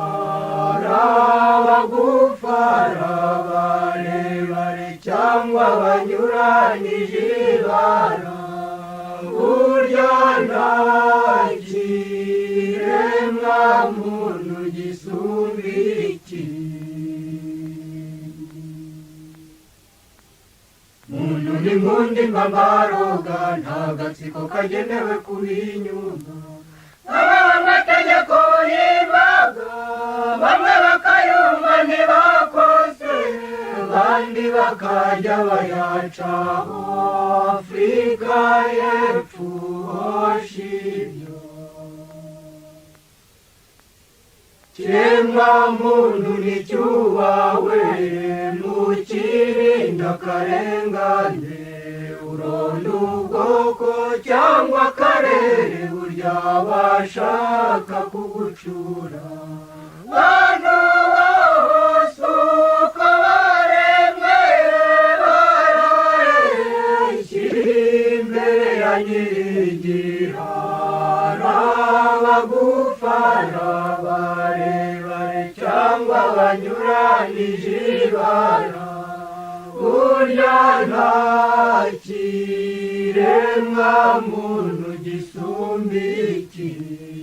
arabagufa arabarebare cyangwa banyuranyije ibara, burya nta kiremwa muntu gisumba ikindi. Muntu ni ngundi mbabaroga, nta gatsiko kagenewe kubinyuma. Amategeko y'imbaga bamwe bakayumva ntibakose, abandi bakajya bayacaho. Afurika y'Epfo hoshibyo. Kiremwa muntu nicyubawe mu kirinda karengane, uronda ubwoko cyangwa akarere burya bashaka kugucura bantu bose uko baremwe barareshya imbere ya nyirigihara bagufana barebare cyangwa banyuranije ibara burya nta kiremwa muntu gisumba ikindi